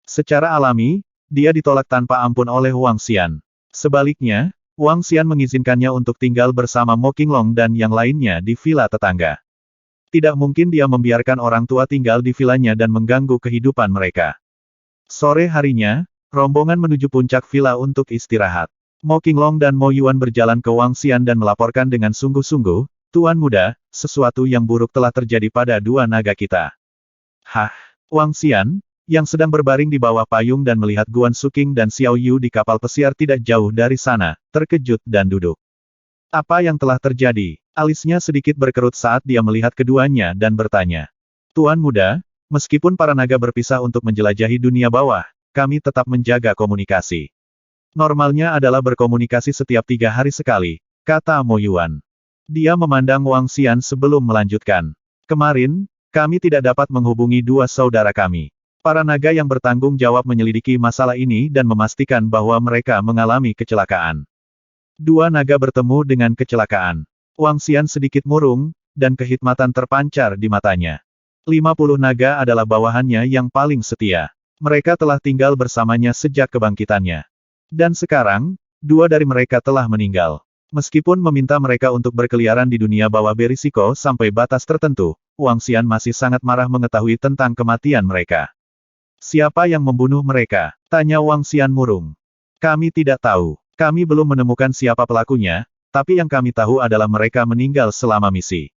Secara alami, dia ditolak tanpa ampun oleh Wang Xian. Sebaliknya, Wang Xian mengizinkannya untuk tinggal bersama Mo Qinglong dan yang lainnya di villa tetangga. Tidak mungkin dia membiarkan orang tua tinggal di villanya dan mengganggu kehidupan mereka. Sore harinya, rombongan menuju puncak villa untuk istirahat. Mo Qinglong dan Mo Yuan berjalan ke Wang Xian dan melaporkan dengan sungguh-sungguh, Tuan Muda, sesuatu yang buruk telah terjadi pada dua naga kita. Hah? Wang Xian, yang sedang berbaring di bawah payung dan melihat Guan Suking dan Xiao Yu di kapal pesiar tidak jauh dari sana, terkejut dan duduk. Apa yang telah terjadi? Alisnya sedikit berkerut saat dia melihat keduanya dan bertanya. Tuan Muda, meskipun para naga berpisah untuk menjelajahi dunia bawah, kami tetap menjaga komunikasi. Normalnya adalah berkomunikasi setiap 3 hari sekali, kata Mo Yuan. Dia memandang Wang Xian sebelum melanjutkan. Kemarin, kami tidak dapat menghubungi dua saudara kami. Para naga yang bertanggung jawab menyelidiki masalah ini dan memastikan bahwa mereka mengalami kecelakaan. Dua naga bertemu dengan kecelakaan. Wang Xian sedikit murung, dan kehikmatan terpancar di matanya. 50 naga adalah bawahannya yang paling setia. Mereka telah tinggal bersamanya sejak kebangkitannya. Dan sekarang, 2 dari mereka telah meninggal. Meskipun meminta mereka untuk berkeliaran di dunia bawah berisiko sampai batas tertentu, Wang Xian masih sangat marah mengetahui tentang kematian mereka. Siapa yang membunuh mereka? Tanya Wang Xian murung. Kami tidak tahu. Kami belum menemukan siapa pelakunya, tapi yang kami tahu adalah mereka meninggal selama misi.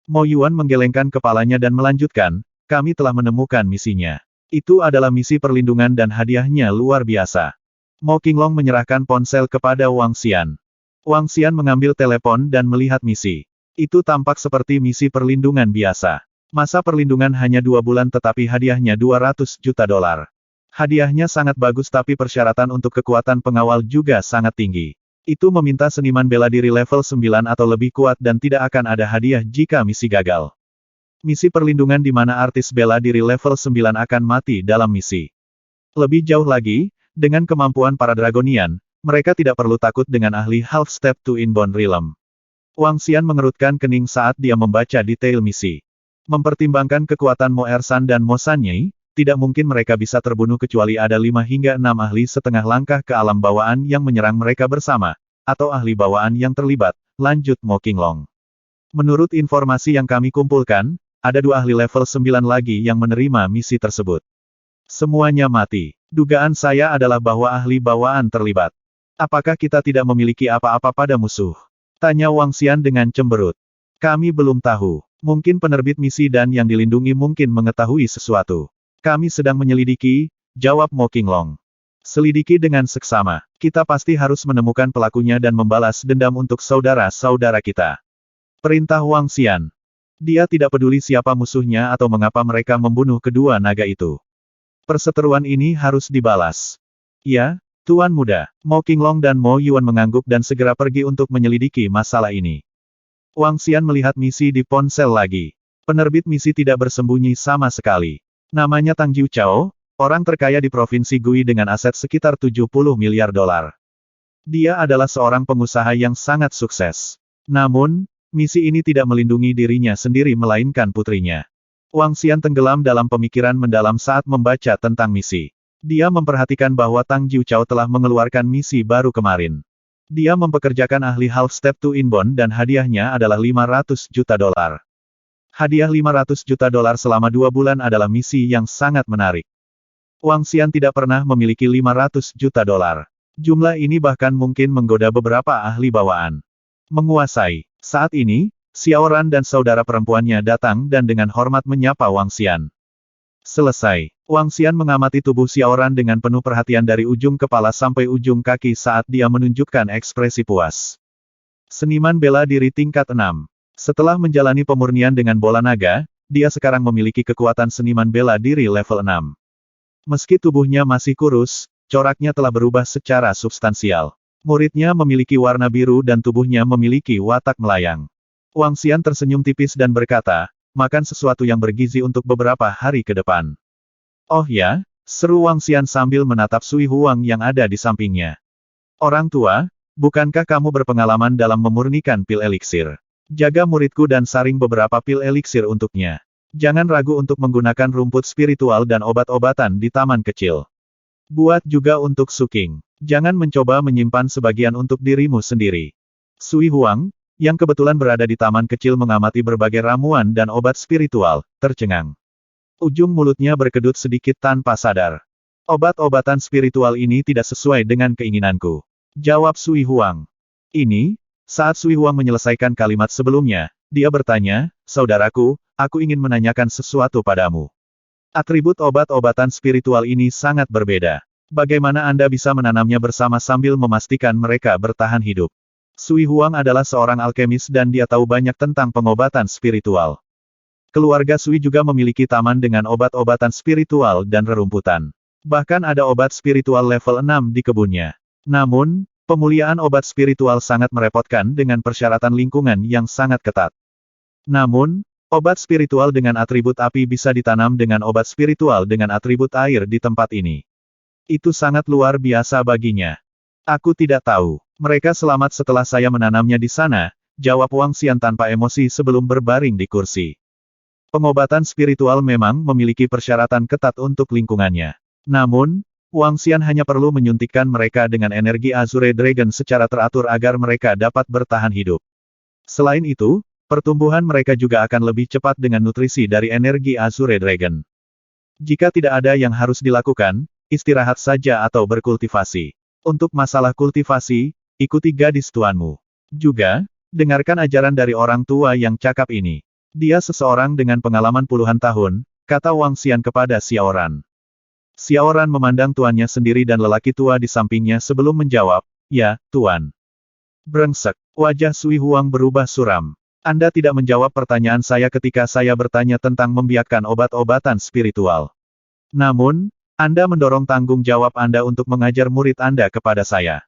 Mo Yuan menggelengkan kepalanya dan melanjutkan, kami telah menemukan misinya. Itu adalah misi perlindungan dan hadiahnya luar biasa. Mo Qinglong menyerahkan ponsel kepada Wang Xian. Wang Xian mengambil telepon dan melihat misi. Itu tampak seperti misi perlindungan biasa. Masa perlindungan hanya 2 bulan tetapi hadiahnya 200 juta dolar. Hadiahnya sangat bagus tapi persyaratan untuk kekuatan pengawal juga sangat tinggi. Itu meminta seniman bela diri level 9 atau lebih kuat dan tidak akan ada hadiah jika misi gagal. Misi perlindungan di mana artis bela diri level 9 akan mati dalam misi. Lebih jauh lagi, dengan kemampuan para Dragonian, mereka tidak perlu takut dengan ahli Half Step to Inbound Realm. Wang Xian mengerutkan kening saat dia membaca detail misi. Mempertimbangkan kekuatan Mo Ersan dan Mo Sanyei, tidak mungkin mereka bisa terbunuh kecuali ada 5 hingga 6 ahli setengah langkah ke alam bawaan yang menyerang mereka bersama, atau ahli bawaan yang terlibat, lanjut Mo Qinglong. Menurut informasi yang kami kumpulkan, ada 2 ahli level 9 lagi yang menerima misi tersebut. Semuanya mati. Dugaan saya adalah bahwa ahli bawaan terlibat. Apakah kita tidak memiliki apa-apa pada musuh? Tanya Wang Xian dengan cemberut. Kami belum tahu. Mungkin penerbit misi dan yang dilindungi mungkin mengetahui sesuatu. Kami sedang menyelidiki, jawab Mo Qinglong. Selidiki dengan seksama. Kita pasti harus menemukan pelakunya dan membalas dendam untuk saudara-saudara kita. Perintah Wang Xian. Dia tidak peduli siapa musuhnya atau mengapa mereka membunuh kedua naga itu. Perseteruan ini harus dibalas. Ya, Tuan Muda. Mo Qinglong dan Mo Yuan mengangguk dan segera pergi untuk menyelidiki masalah ini. Wang Xian melihat misi di ponsel lagi. Penerbit misi tidak bersembunyi sama sekali. Namanya Tang Jiu Chao, orang terkaya di Provinsi Gui dengan aset sekitar 70 miliar dolar. Dia adalah seorang pengusaha yang sangat sukses. Namun, misi ini tidak melindungi dirinya sendiri melainkan putrinya. Wang Xian tenggelam dalam pemikiran mendalam saat membaca tentang misi. Dia memperhatikan bahwa Tang Jiu Chao telah mengeluarkan misi baru kemarin. Dia mempekerjakan ahli half step to inbound dan hadiahnya adalah 500 juta dolar. Hadiah 500 juta dolar selama 2 bulan adalah misi yang sangat menarik. Wang Xian tidak pernah memiliki 500 juta dolar. Jumlah ini bahkan mungkin menggoda beberapa ahli bawaan. Menguasai. Saat ini, Xiaoran dan saudara perempuannya datang dan dengan hormat menyapa Wang Xian. Selesai. Wang Xian mengamati tubuh Xiaoran dengan penuh perhatian dari ujung kepala sampai ujung kaki saat dia menunjukkan ekspresi puas. Seniman bela diri tingkat 6. Setelah menjalani pemurnian dengan bola naga, dia sekarang memiliki kekuatan seniman bela diri level 6. Meski tubuhnya masih kurus, coraknya telah berubah secara substansial. Muridnya memiliki warna biru dan tubuhnya memiliki watak melayang. Wang Xian tersenyum tipis dan berkata, makan sesuatu yang bergizi untuk beberapa hari ke depan. Oh ya, seru Wang Xian sambil menatap Sui Huang yang ada di sampingnya. Orang tua, bukankah kamu berpengalaman dalam memurnikan pil eliksir? Jaga muridku dan saring beberapa pil eliksir untuknya. Jangan ragu untuk menggunakan rumput spiritual dan obat-obatan di taman kecil. Buat juga untuk Su King. Jangan mencoba menyimpan sebagian untuk dirimu sendiri. Sui Huang, yang kebetulan berada di taman kecil mengamati berbagai ramuan dan obat spiritual, tercengang. Ujung mulutnya berkedut sedikit tanpa sadar. Obat-obatan spiritual ini tidak sesuai dengan keinginanku. Jawab Sui Huang. Ini, saat Sui Huang menyelesaikan kalimat sebelumnya, dia bertanya, saudaraku, aku ingin menanyakan sesuatu padamu. Atribut obat-obatan spiritual ini sangat berbeda. Bagaimana Anda bisa menanamnya bersama sambil memastikan mereka bertahan hidup? Sui Huang adalah seorang alkemis dan dia tahu banyak tentang pengobatan spiritual. Keluarga Sui juga memiliki taman dengan obat-obatan spiritual dan rerumputan. Bahkan ada obat spiritual level 6 di kebunnya. Namun, pemuliaan obat spiritual sangat merepotkan dengan persyaratan lingkungan yang sangat ketat. Namun, obat spiritual dengan atribut api bisa ditanam dengan obat spiritual dengan atribut air di tempat ini. Itu sangat luar biasa baginya. Aku tidak tahu. Mereka selamat setelah saya menanamnya di sana, jawab Wang Xian tanpa emosi sebelum berbaring di kursi. Pengobatan spiritual memang memiliki persyaratan ketat untuk lingkungannya. Namun, Wang Xian hanya perlu menyuntikkan mereka dengan energi Azure Dragon secara teratur agar mereka dapat bertahan hidup. Selain itu, pertumbuhan mereka juga akan lebih cepat dengan nutrisi dari energi Azure Dragon. Jika tidak ada yang harus dilakukan, istirahat saja atau berkultivasi. Untuk masalah kultivasi, ikuti gadis tuanmu. Juga, dengarkan ajaran dari orang tua yang cakap ini. Dia seseorang dengan pengalaman puluhan tahun, kata Wang Xian kepada Xiaoran. Xiaoran memandang tuannya sendiri dan lelaki tua di sampingnya sebelum menjawab, ya, tuan. Brengsek, wajah Sui Huang berubah suram. Anda tidak menjawab pertanyaan saya ketika saya bertanya tentang membiakkan obat-obatan spiritual. Namun, Anda mendorong tanggung jawab Anda untuk mengajar murid Anda kepada saya.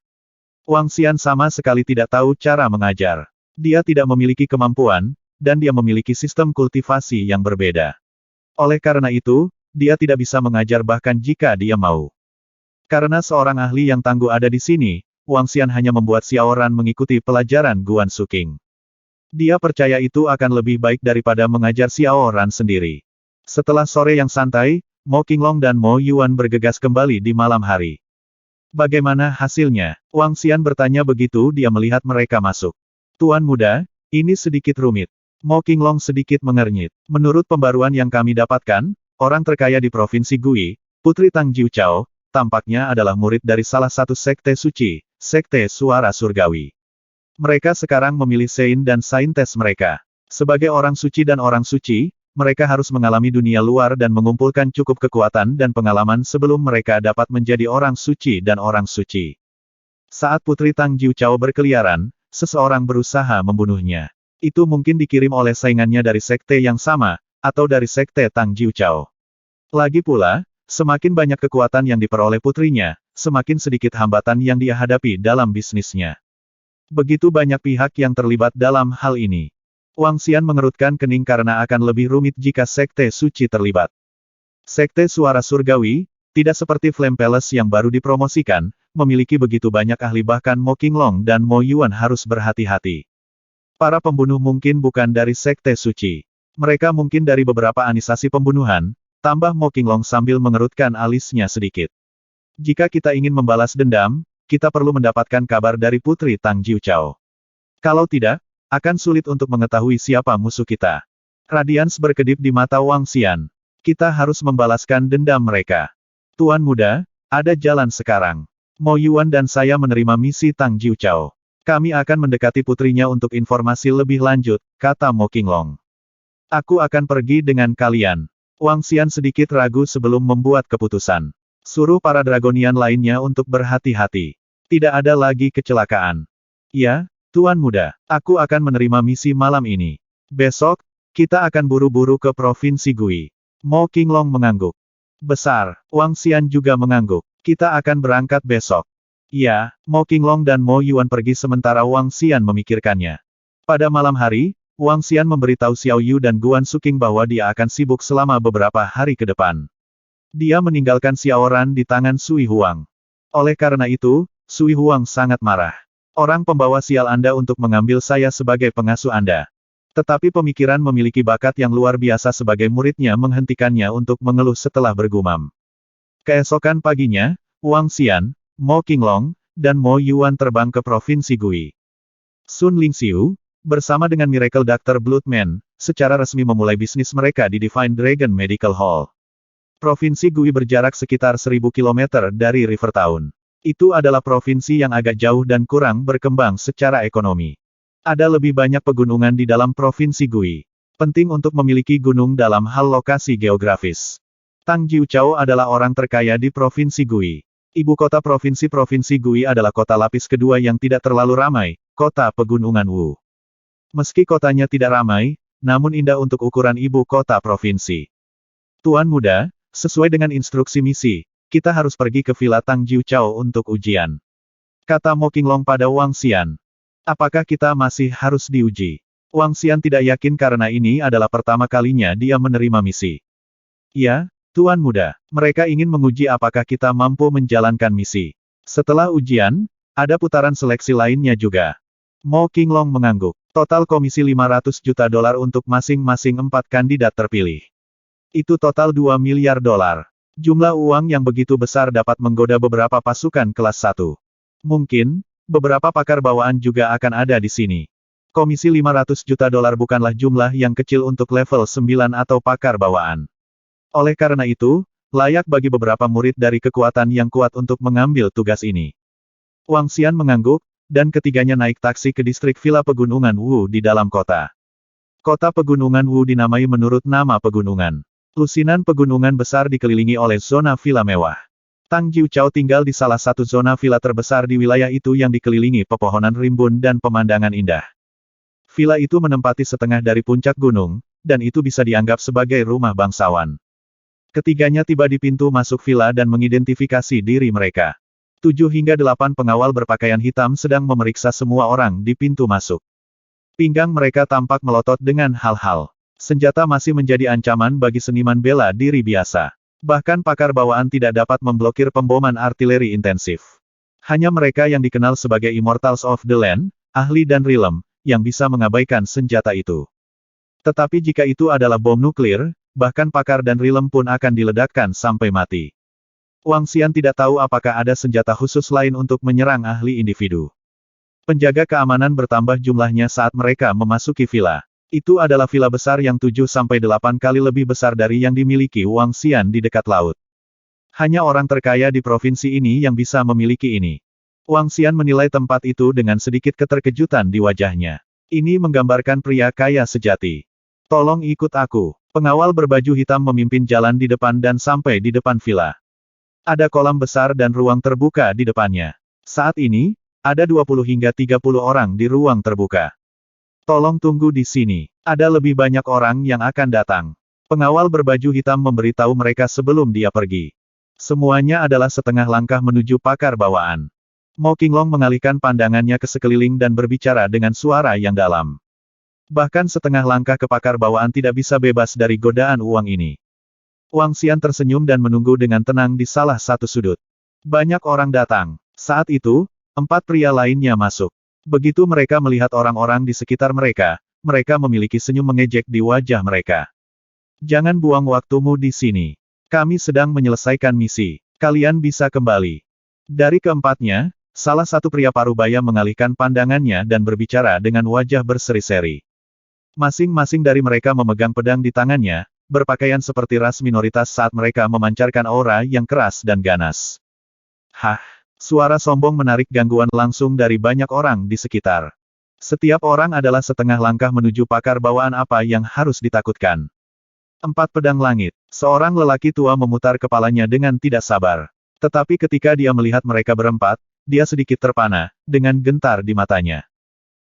Wang Xian sama sekali tidak tahu cara mengajar. Dia tidak memiliki kemampuan, dan dia memiliki sistem kultivasi yang berbeda. Oleh karena itu, dia tidak bisa mengajar bahkan jika dia mau. Karena seorang ahli yang tangguh ada di sini, Wang Xian hanya membuat Xiaoran mengikuti pelajaran Guan Su King. Dia percaya itu akan lebih baik daripada mengajar Xiaoran sendiri. Setelah sore yang santai, Mo Qinglong dan Mo Yuan bergegas kembali di malam hari. Bagaimana hasilnya? Wang Xian bertanya begitu dia melihat mereka masuk. Tuan muda, ini sedikit rumit. Mo Qinglong sedikit mengernyit. Menurut pembaruan yang kami dapatkan, orang terkaya di Provinsi Gui, Putri Tang Jiuchao, tampaknya adalah murid dari salah satu sekte suci, Sekte Suara Surgawi. Mereka sekarang memilih Sein dan Saintes mereka. Sebagai orang suci dan orang suci, mereka harus mengalami dunia luar dan mengumpulkan cukup kekuatan dan pengalaman sebelum mereka dapat menjadi orang suci dan orang suci. Saat Putri Tang Jiuchao berkeliaran, seseorang berusaha membunuhnya. Itu mungkin dikirim oleh saingannya dari sekte yang sama, atau dari sekte Tang Jiuchao. Lagi pula, semakin banyak kekuatan yang diperoleh putrinya, semakin sedikit hambatan yang dia hadapi dalam bisnisnya. Begitu banyak pihak yang terlibat dalam hal ini. Wang Xian mengerutkan kening karena akan lebih rumit jika sekte suci terlibat. Sekte Suara Surgawi, tidak seperti Flame Palace yang baru dipromosikan, memiliki begitu banyak ahli bahkan Mo Qinglong dan Mo Yuan harus berhati-hati. Para pembunuh mungkin bukan dari sekte suci. Mereka mungkin dari beberapa anisasi pembunuhan, tambah Mo Qinglong sambil mengerutkan alisnya sedikit. Jika kita ingin membalas dendam, kita perlu mendapatkan kabar dari Putri Tang Jiuchao. Kalau tidak, akan sulit untuk mengetahui siapa musuh kita. Radians berkedip di mata Wang Xian. Kita harus membalaskan dendam mereka. Tuan muda, ada jalan sekarang. Mo Yuan dan saya menerima misi Tang Jiuchao. Kami akan mendekati putrinya untuk informasi lebih lanjut, kata Mo Qinglong. Aku akan pergi dengan kalian. Wang Xian sedikit ragu sebelum membuat keputusan. Suruh para dragonian lainnya untuk berhati-hati. Tidak ada lagi kecelakaan. Ya, Tuan muda, aku akan menerima misi malam ini. Besok, kita akan buru-buru ke Provinsi Gui. Mo Qinglong mengangguk. Besar, Wang Xian juga mengangguk. Kita akan berangkat besok. Ya, Mo Qinglong dan Mo Yuan pergi sementara Wang Xian memikirkannya. Pada malam hari, Wang Xian memberitahu Xiao Yu dan Guan Suking bahwa dia akan sibuk selama beberapa hari ke depan. Dia meninggalkan Xiao Ran di tangan Sui Huang. Oleh karena itu, Sui Huang sangat marah. Orang pembawa sial Anda untuk mengambil saya sebagai pengasuh Anda. Tetapi pemikiran memiliki bakat yang luar biasa sebagai muridnya menghentikannya untuk mengeluh setelah bergumam. Keesokan paginya, Wang Xian, Mo Qinglong, dan Mo Yuan terbang ke Provinsi Gui. Sun Lingxiu, bersama dengan Miracle Doctor Bloodman, secara resmi memulai bisnis mereka di Divine Dragon Medical Hall. Provinsi Gui berjarak sekitar 1000 km dari River Town. Itu adalah provinsi yang agak jauh dan kurang berkembang secara ekonomi. Ada lebih banyak pegunungan di dalam Provinsi Gui. Penting untuk memiliki gunung dalam hal lokasi geografis. Tang Jiuchao adalah orang terkaya di Provinsi Gui. Ibu kota Provinsi Gui adalah kota lapis kedua yang tidak terlalu ramai, kota pegunungan Wu. Meski kotanya tidak ramai, namun indah untuk ukuran ibu kota provinsi. Tuan muda, sesuai dengan instruksi misi, kita harus pergi ke Villa Tang Jiuchao untuk ujian. Kata Mo Qinglong pada Wang Xian. Apakah kita masih harus diuji? Wang Xian tidak yakin karena ini adalah pertama kalinya dia menerima misi. Ya, Tuan muda, mereka ingin menguji apakah kita mampu menjalankan misi. Setelah ujian, ada putaran seleksi lainnya juga. Mo Qinglong mengangguk. Total komisi 500 juta dolar untuk masing-masing 4 kandidat terpilih. Itu total 2 miliar dolar. Jumlah uang yang begitu besar dapat menggoda beberapa pasukan kelas 1. Mungkin, beberapa pakar bawaan juga akan ada di sini. Komisi 500 juta dolar bukanlah jumlah yang kecil untuk level 9 atau pakar bawaan. Oleh karena itu, layak bagi beberapa murid dari kekuatan yang kuat untuk mengambil tugas ini. Wang Xian mengangguk, dan ketiganya naik taksi ke distrik Villa Pegunungan Wu di dalam kota. Kota Pegunungan Wu dinamai menurut nama pegunungan. Lusinan pegunungan besar dikelilingi oleh zona villa mewah. Tang Jiuchao tinggal di salah satu zona villa terbesar di wilayah itu yang dikelilingi pepohonan rimbun dan pemandangan indah. Villa itu menempati setengah dari puncak gunung, dan itu bisa dianggap sebagai rumah bangsawan. Ketiganya tiba di pintu masuk villa dan mengidentifikasi diri mereka. 7 hingga 8 pengawal berpakaian hitam sedang memeriksa semua orang di pintu masuk. Pinggang mereka tampak melotot dengan hal-hal. Senjata masih menjadi ancaman bagi seniman bela diri biasa. Bahkan pakar bawaan tidak dapat memblokir pemboman artileri intensif. Hanya mereka yang dikenal sebagai Immortals of the Land, ahli dan realm, yang bisa mengabaikan senjata itu. Tetapi jika itu adalah bom nuklir, bahkan pakar dan realm pun akan diledakkan sampai mati. Wang Xian tidak tahu apakah ada senjata khusus lain untuk menyerang ahli individu. Penjaga keamanan bertambah jumlahnya saat mereka memasuki villa. Itu adalah villa besar yang 7-8 kali lebih besar dari yang dimiliki Wang Xian di dekat laut. Hanya orang terkaya di provinsi ini yang bisa memiliki ini. Wang Xian menilai tempat itu dengan sedikit keterkejutan di wajahnya. Ini menggambarkan pria kaya sejati. Tolong ikut aku. Pengawal berbaju hitam memimpin jalan di depan dan sampai di depan villa. Ada kolam besar dan ruang terbuka di depannya. Saat ini, ada 20 hingga 30 orang di ruang terbuka. Tolong tunggu di sini. Ada lebih banyak orang yang akan datang. Pengawal berbaju hitam memberitahu mereka sebelum dia pergi. Semuanya adalah setengah langkah menuju pakar bawaan. Mo Qinglong mengalihkan pandangannya ke sekeliling dan berbicara dengan suara yang dalam. Bahkan setengah langkah ke pakar bawaan tidak bisa bebas dari godaan uang ini. Wang Xian tersenyum dan menunggu dengan tenang di salah satu sudut. Banyak orang datang. Saat itu, 4 pria lainnya masuk. Begitu mereka melihat orang-orang di sekitar mereka, mereka memiliki senyum mengejek di wajah mereka. Jangan buang waktumu di sini. Kami sedang menyelesaikan misi. Kalian bisa kembali. Dari keempatnya, salah satu pria parubaya mengalihkan pandangannya dan berbicara dengan wajah berseri-seri. Masing-masing dari mereka memegang pedang di tangannya, berpakaian seperti ras minoritas saat mereka memancarkan aura yang keras dan ganas. Hah! Suara sombong menarik gangguan langsung dari banyak orang di sekitar. Setiap orang adalah setengah langkah menuju pakar bawaan apa yang harus ditakutkan. 4 pedang langit. Seorang lelaki tua memutar kepalanya dengan tidak sabar. Tetapi ketika dia melihat mereka berempat, dia sedikit terpana, dengan gentar di matanya.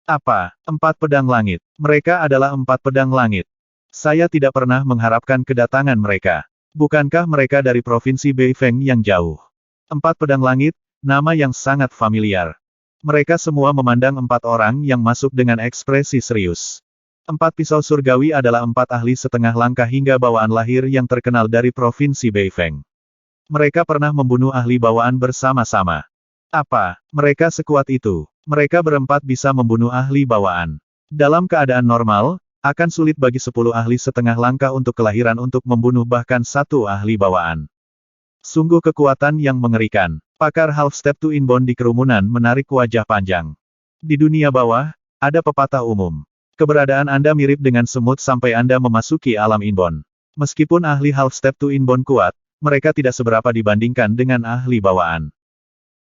Apa? 4 pedang langit. Mereka adalah 4 pedang langit. Saya tidak pernah mengharapkan kedatangan mereka. Bukankah mereka dari provinsi Beifeng yang jauh? 4 pedang langit, nama yang sangat familiar. Mereka semua memandang 4 orang yang masuk dengan ekspresi serius. 4 pisau surgawi adalah 4 ahli setengah langkah hingga bawaan lahir yang terkenal dari provinsi Beifeng. Mereka pernah membunuh ahli bawaan bersama-sama. Apa? Mereka sekuat itu. Mereka berempat bisa membunuh ahli bawaan. Dalam keadaan normal, akan sulit bagi 10 ahli setengah langkah untuk kelahiran untuk membunuh bahkan 1 ahli bawaan. Sungguh kekuatan yang mengerikan. Pakar Half Step to Inbound di kerumunan menarik wajah panjang. Di dunia bawah, ada pepatah umum. Keberadaan Anda mirip dengan semut sampai Anda memasuki alam inbound. Meskipun ahli Half Step to Inbound kuat, mereka tidak seberapa dibandingkan dengan ahli bawaan.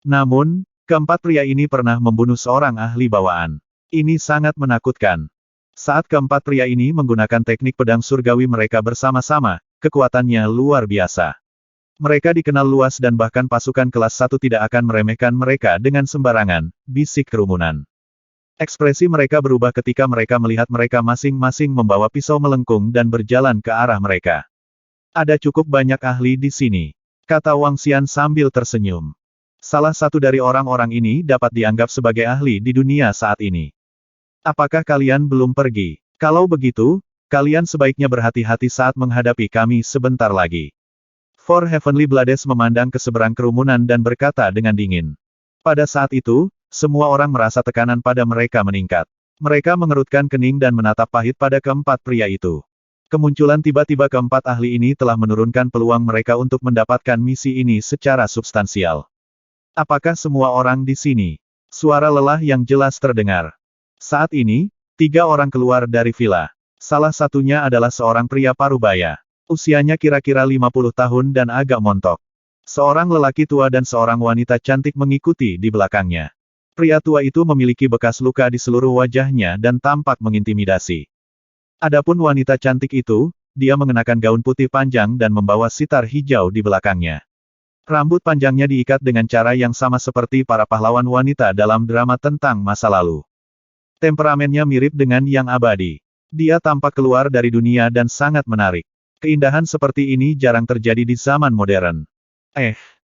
Namun, keempat pria ini pernah membunuh seorang ahli bawaan. Ini sangat menakutkan. Saat keempat pria ini menggunakan teknik pedang surgawi mereka bersama-sama, kekuatannya luar biasa. Mereka dikenal luas dan bahkan pasukan kelas 1 tidak akan meremehkan mereka dengan sembarangan, bisik kerumunan. Ekspresi mereka berubah ketika mereka melihat mereka masing-masing membawa pisau melengkung dan berjalan ke arah mereka. Ada cukup banyak ahli di sini, kata Wang Xian sambil tersenyum. Salah satu dari orang-orang ini dapat dianggap sebagai ahli di dunia saat ini. Apakah kalian belum pergi? Kalau begitu, kalian sebaiknya berhati-hati saat menghadapi kami sebentar lagi. Four Heavenly Blades memandang ke seberang kerumunan dan berkata dengan dingin. Pada saat itu, semua orang merasa tekanan pada mereka meningkat. Mereka mengerutkan kening dan menatap pahit pada keempat pria itu. Kemunculan tiba-tiba keempat ahli ini telah menurunkan peluang mereka untuk mendapatkan misi ini secara substansial. Apakah semua orang di sini? Suara lelah yang jelas terdengar. Saat ini, 3 orang keluar dari villa. Salah satunya adalah seorang pria parubaya. Usianya kira-kira 50 tahun dan agak montok. Seorang lelaki tua dan seorang wanita cantik mengikuti di belakangnya. Pria tua itu memiliki bekas luka di seluruh wajahnya dan tampak mengintimidasi. Adapun wanita cantik itu, dia mengenakan gaun putih panjang dan membawa sitar hijau di belakangnya. Rambut panjangnya diikat dengan cara yang sama seperti para pahlawan wanita dalam drama tentang masa lalu. Temperamennya mirip dengan yang abadi. Dia tampak keluar dari dunia dan sangat menarik. Keindahan seperti ini jarang terjadi di zaman modern.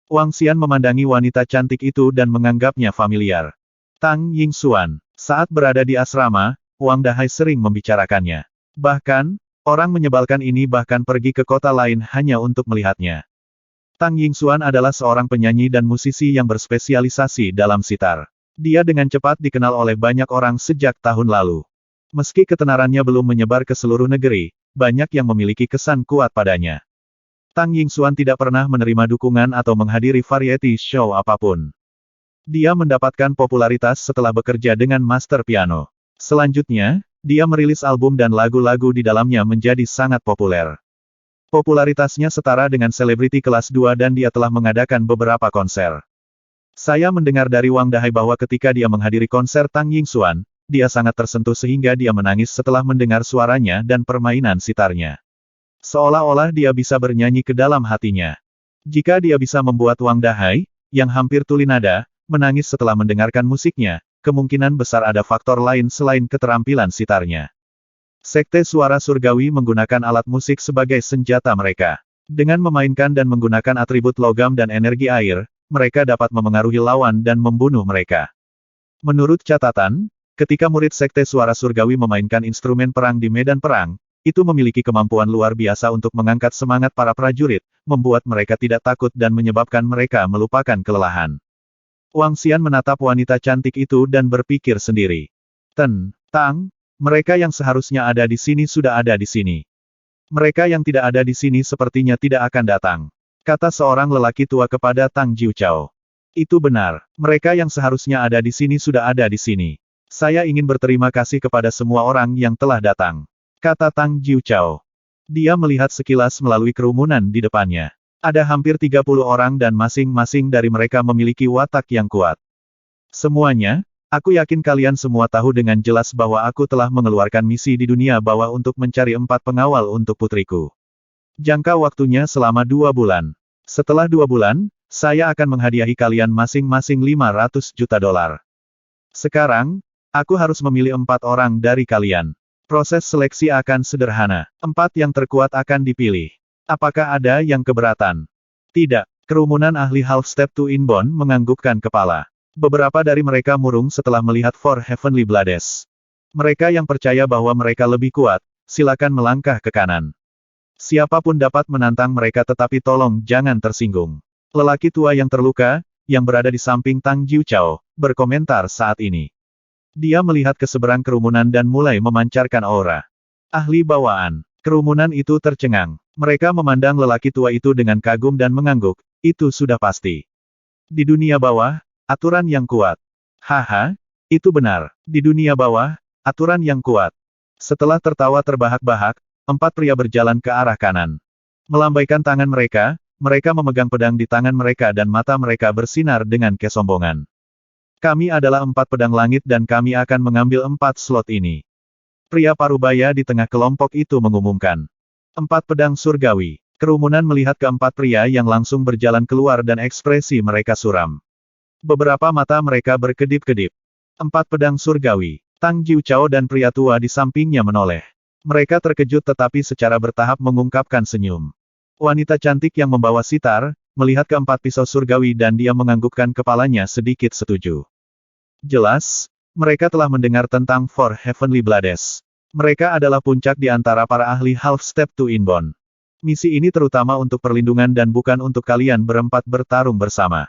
Wang Xian memandangi wanita cantik itu dan menganggapnya familiar. Tang Yingxuan. Saat berada di asrama, Wang Dahai sering membicarakannya. Bahkan, orang menyebalkan ini bahkan pergi ke kota lain hanya untuk melihatnya. Tang Yingxuan adalah seorang penyanyi dan musisi yang berspesialisasi dalam sitar. Dia dengan cepat dikenal oleh banyak orang sejak tahun lalu. Meski ketenarannya belum menyebar ke seluruh negeri, banyak yang memiliki kesan kuat padanya. Tang Yingxuan tidak pernah menerima dukungan atau menghadiri variety show apapun. Dia mendapatkan popularitas setelah bekerja dengan master piano. Selanjutnya, Dia merilis album dan lagu-lagu di dalamnya menjadi sangat populer. Popularitasnya setara dengan selebriti kelas 2 dan dia telah mengadakan beberapa konser. Saya mendengar dari Wang Dahai bahwa ketika dia menghadiri konser Tang Yingxuan, dia sangat tersentuh sehingga dia menangis setelah mendengar suaranya dan permainan sitarnya. Seolah-olah dia bisa bernyanyi ke dalam hatinya. Jika dia bisa membuat Wang Dahai, yang hampir tuli nada, menangis setelah mendengarkan musiknya, kemungkinan besar ada faktor lain selain keterampilan sitarnya. Sekte Suara Surgawi menggunakan alat musik sebagai senjata mereka. Dengan memainkan dan menggunakan atribut logam dan energi air, mereka dapat memengaruhi lawan dan membunuh mereka. Menurut catatan, ketika murid Sekte Suara Surgawi memainkan instrumen perang di medan perang, itu memiliki kemampuan luar biasa untuk mengangkat semangat para prajurit, membuat mereka tidak takut dan menyebabkan mereka melupakan kelelahan. Wang Xian menatap wanita cantik itu dan berpikir sendiri. Tang, mereka yang seharusnya ada di sini sudah ada di sini. Mereka yang tidak ada di sini sepertinya tidak akan datang, kata seorang lelaki tua kepada Tang Jiuchao. Itu benar, mereka yang seharusnya ada di sini sudah ada di sini. Saya ingin berterima kasih kepada semua orang yang telah datang, kata Tang Jiuchao. Dia melihat sekilas melalui kerumunan di depannya. Ada hampir 30 orang dan masing-masing dari mereka memiliki watak yang kuat. Semuanya, aku yakin kalian semua tahu dengan jelas bahwa aku telah mengeluarkan misi di dunia bawah untuk mencari 4 pengawal untuk putriku. Jangka waktunya selama 2 bulan. Setelah 2 bulan, saya akan menghadiahi kalian masing-masing 500 juta dolar. Sekarang, aku harus memilih 4 orang dari kalian. Proses seleksi akan sederhana. 4 yang terkuat akan dipilih. Apakah ada yang keberatan? Tidak. Kerumunan ahli Half Step to Inbon menganggukkan kepala. Beberapa dari mereka murung setelah melihat Four Heavenly Blades. Mereka yang percaya bahwa mereka lebih kuat, silakan melangkah ke kanan. Siapapun dapat menantang mereka tetapi tolong jangan tersinggung. Lelaki tua yang terluka, yang berada di samping Tang Jiuchao, berkomentar saat ini. Dia melihat ke seberang kerumunan dan mulai memancarkan aura. Ahli bawaan. Kerumunan itu tercengang. Mereka memandang lelaki tua itu dengan kagum dan mengangguk, itu sudah pasti. Di dunia bawah, aturan yang kuat. Haha, itu benar. Di dunia bawah, aturan yang kuat. Setelah tertawa terbahak-bahak, 4 pria berjalan ke arah kanan. Melambaikan tangan mereka, mereka memegang pedang di tangan mereka dan mata mereka bersinar dengan kesombongan. Kami adalah 4 pedang langit dan kami akan mengambil 4 slot ini. Pria parubaya di tengah kelompok itu mengumumkan. 4 pedang surgawi. Kerumunan melihat keempat pria yang langsung berjalan keluar dan ekspresi mereka suram. Beberapa mata mereka berkedip-kedip. 4 pedang surgawi. Tang Jiuchao dan pria tua di sampingnya menoleh. Mereka terkejut tetapi secara bertahap mengungkapkan senyum. Wanita cantik yang membawa sitar, melihat keempat pisau surgawi dan dia menganggukkan kepalanya sedikit setuju. Jelas, mereka telah mendengar tentang Four Heavenly Blades. Mereka adalah puncak di antara para ahli Half Step to Inbon. Misi ini terutama untuk perlindungan dan bukan untuk kalian berempat bertarung bersama.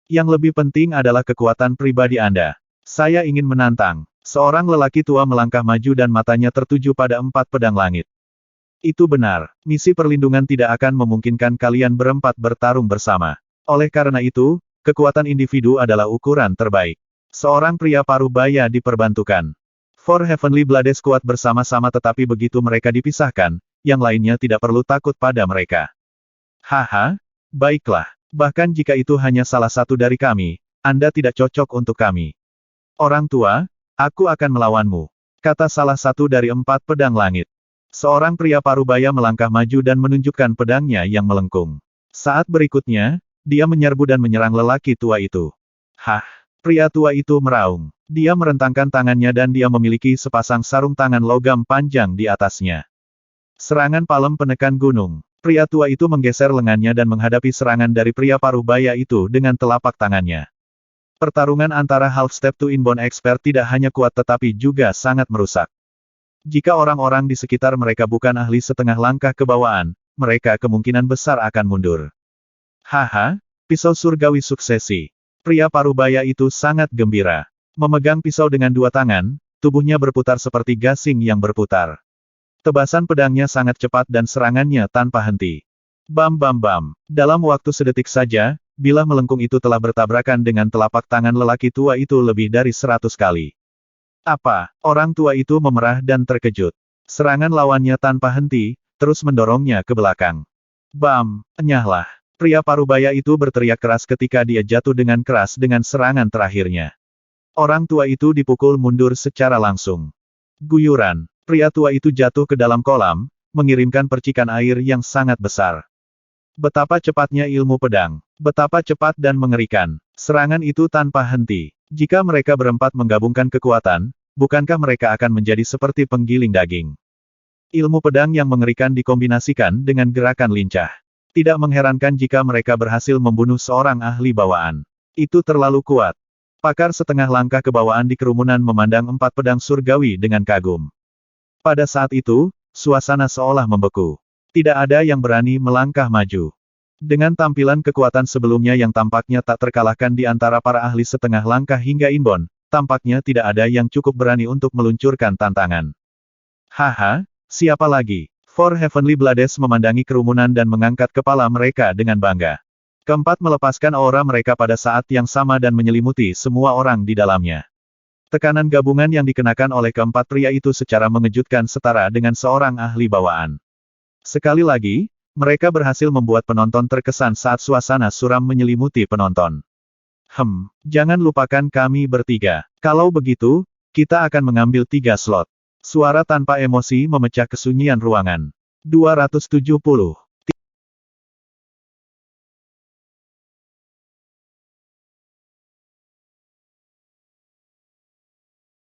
Yang lebih penting adalah kekuatan pribadi Anda. Saya ingin menantang. Seorang lelaki tua melangkah maju dan matanya tertuju pada 4 pedang langit. Itu benar, misi perlindungan tidak akan memungkinkan kalian berempat bertarung bersama. Oleh karena itu, kekuatan individu adalah ukuran terbaik. Seorang pria parubaya diperbantukan. Four Heavenly Blades kuat bersama-sama tetapi begitu mereka dipisahkan, yang lainnya tidak perlu takut pada mereka. Haha, baiklah. Bahkan jika itu hanya salah satu dari kami, Anda tidak cocok untuk kami. Orang tua, aku akan melawanmu, kata salah satu dari 4 pedang langit. Seorang pria parubaya melangkah maju dan menunjukkan pedangnya yang melengkung. Saat berikutnya, dia menyerbu dan menyerang lelaki tua itu. Hah! Pria tua itu meraung. Dia merentangkan tangannya dan dia memiliki sepasang sarung tangan logam panjang di atasnya. Serangan palem penekan gunung. Pria tua itu menggeser lengannya dan menghadapi serangan dari pria parubaya itu dengan telapak tangannya. Pertarungan antara Half Step to Inbon expert tidak hanya kuat tetapi juga sangat merusak. Jika orang-orang di sekitar mereka bukan ahli setengah langkah kebawaan, mereka kemungkinan besar akan mundur. Haha, pisau surgawi suksesi. Pria parubaya itu sangat gembira. Memegang pisau dengan 2 tangan, tubuhnya berputar seperti gasing yang berputar. Tebasan pedangnya sangat cepat dan serangannya tanpa henti. Bam bam bam. Dalam waktu sedetik saja, bilah melengkung itu telah bertabrakan dengan telapak tangan lelaki tua itu lebih dari 100 kali. Apa? Orang tua itu memerah dan terkejut. Serangan lawannya tanpa henti, terus mendorongnya ke belakang. Bam! Enyahlah. Pria parubaya itu berteriak keras ketika dia jatuh dengan keras dengan serangan terakhirnya. Orang tua itu dipukul mundur secara langsung. Guyuran. Pria tua itu jatuh ke dalam kolam, mengirimkan percikan air yang sangat besar. Betapa cepatnya ilmu pedang. Betapa cepat dan mengerikan. Serangan itu tanpa henti. Jika mereka berempat menggabungkan kekuatan, bukankah mereka akan menjadi seperti penggiling daging? Ilmu pedang yang mengerikan dikombinasikan dengan gerakan lincah. Tidak mengherankan jika mereka berhasil membunuh seorang ahli bawaan. Itu terlalu kuat. Pakar setengah langkah kebawaan di kerumunan memandang 4 pedang surgawi dengan kagum. Pada saat itu, suasana seolah membeku. Tidak ada yang berani melangkah maju. Dengan tampilan kekuatan sebelumnya yang tampaknya tak terkalahkan di antara para ahli setengah langkah hingga Inbon, tampaknya tidak ada yang cukup berani untuk meluncurkan tantangan. Haha, siapa lagi? Four Heavenly Blades memandangi kerumunan dan mengangkat kepala mereka dengan bangga. Keempat melepaskan aura mereka pada saat yang sama dan menyelimuti semua orang di dalamnya. Tekanan gabungan yang dikenakan oleh keempat pria itu secara mengejutkan setara dengan seorang ahli bawaan. Sekali lagi, mereka berhasil membuat penonton terkesan saat suasana suram menyelimuti penonton. Jangan lupakan kami bertiga. Kalau begitu, kita akan mengambil 3 slot. Suara tanpa emosi memecah kesunyian ruangan. 270.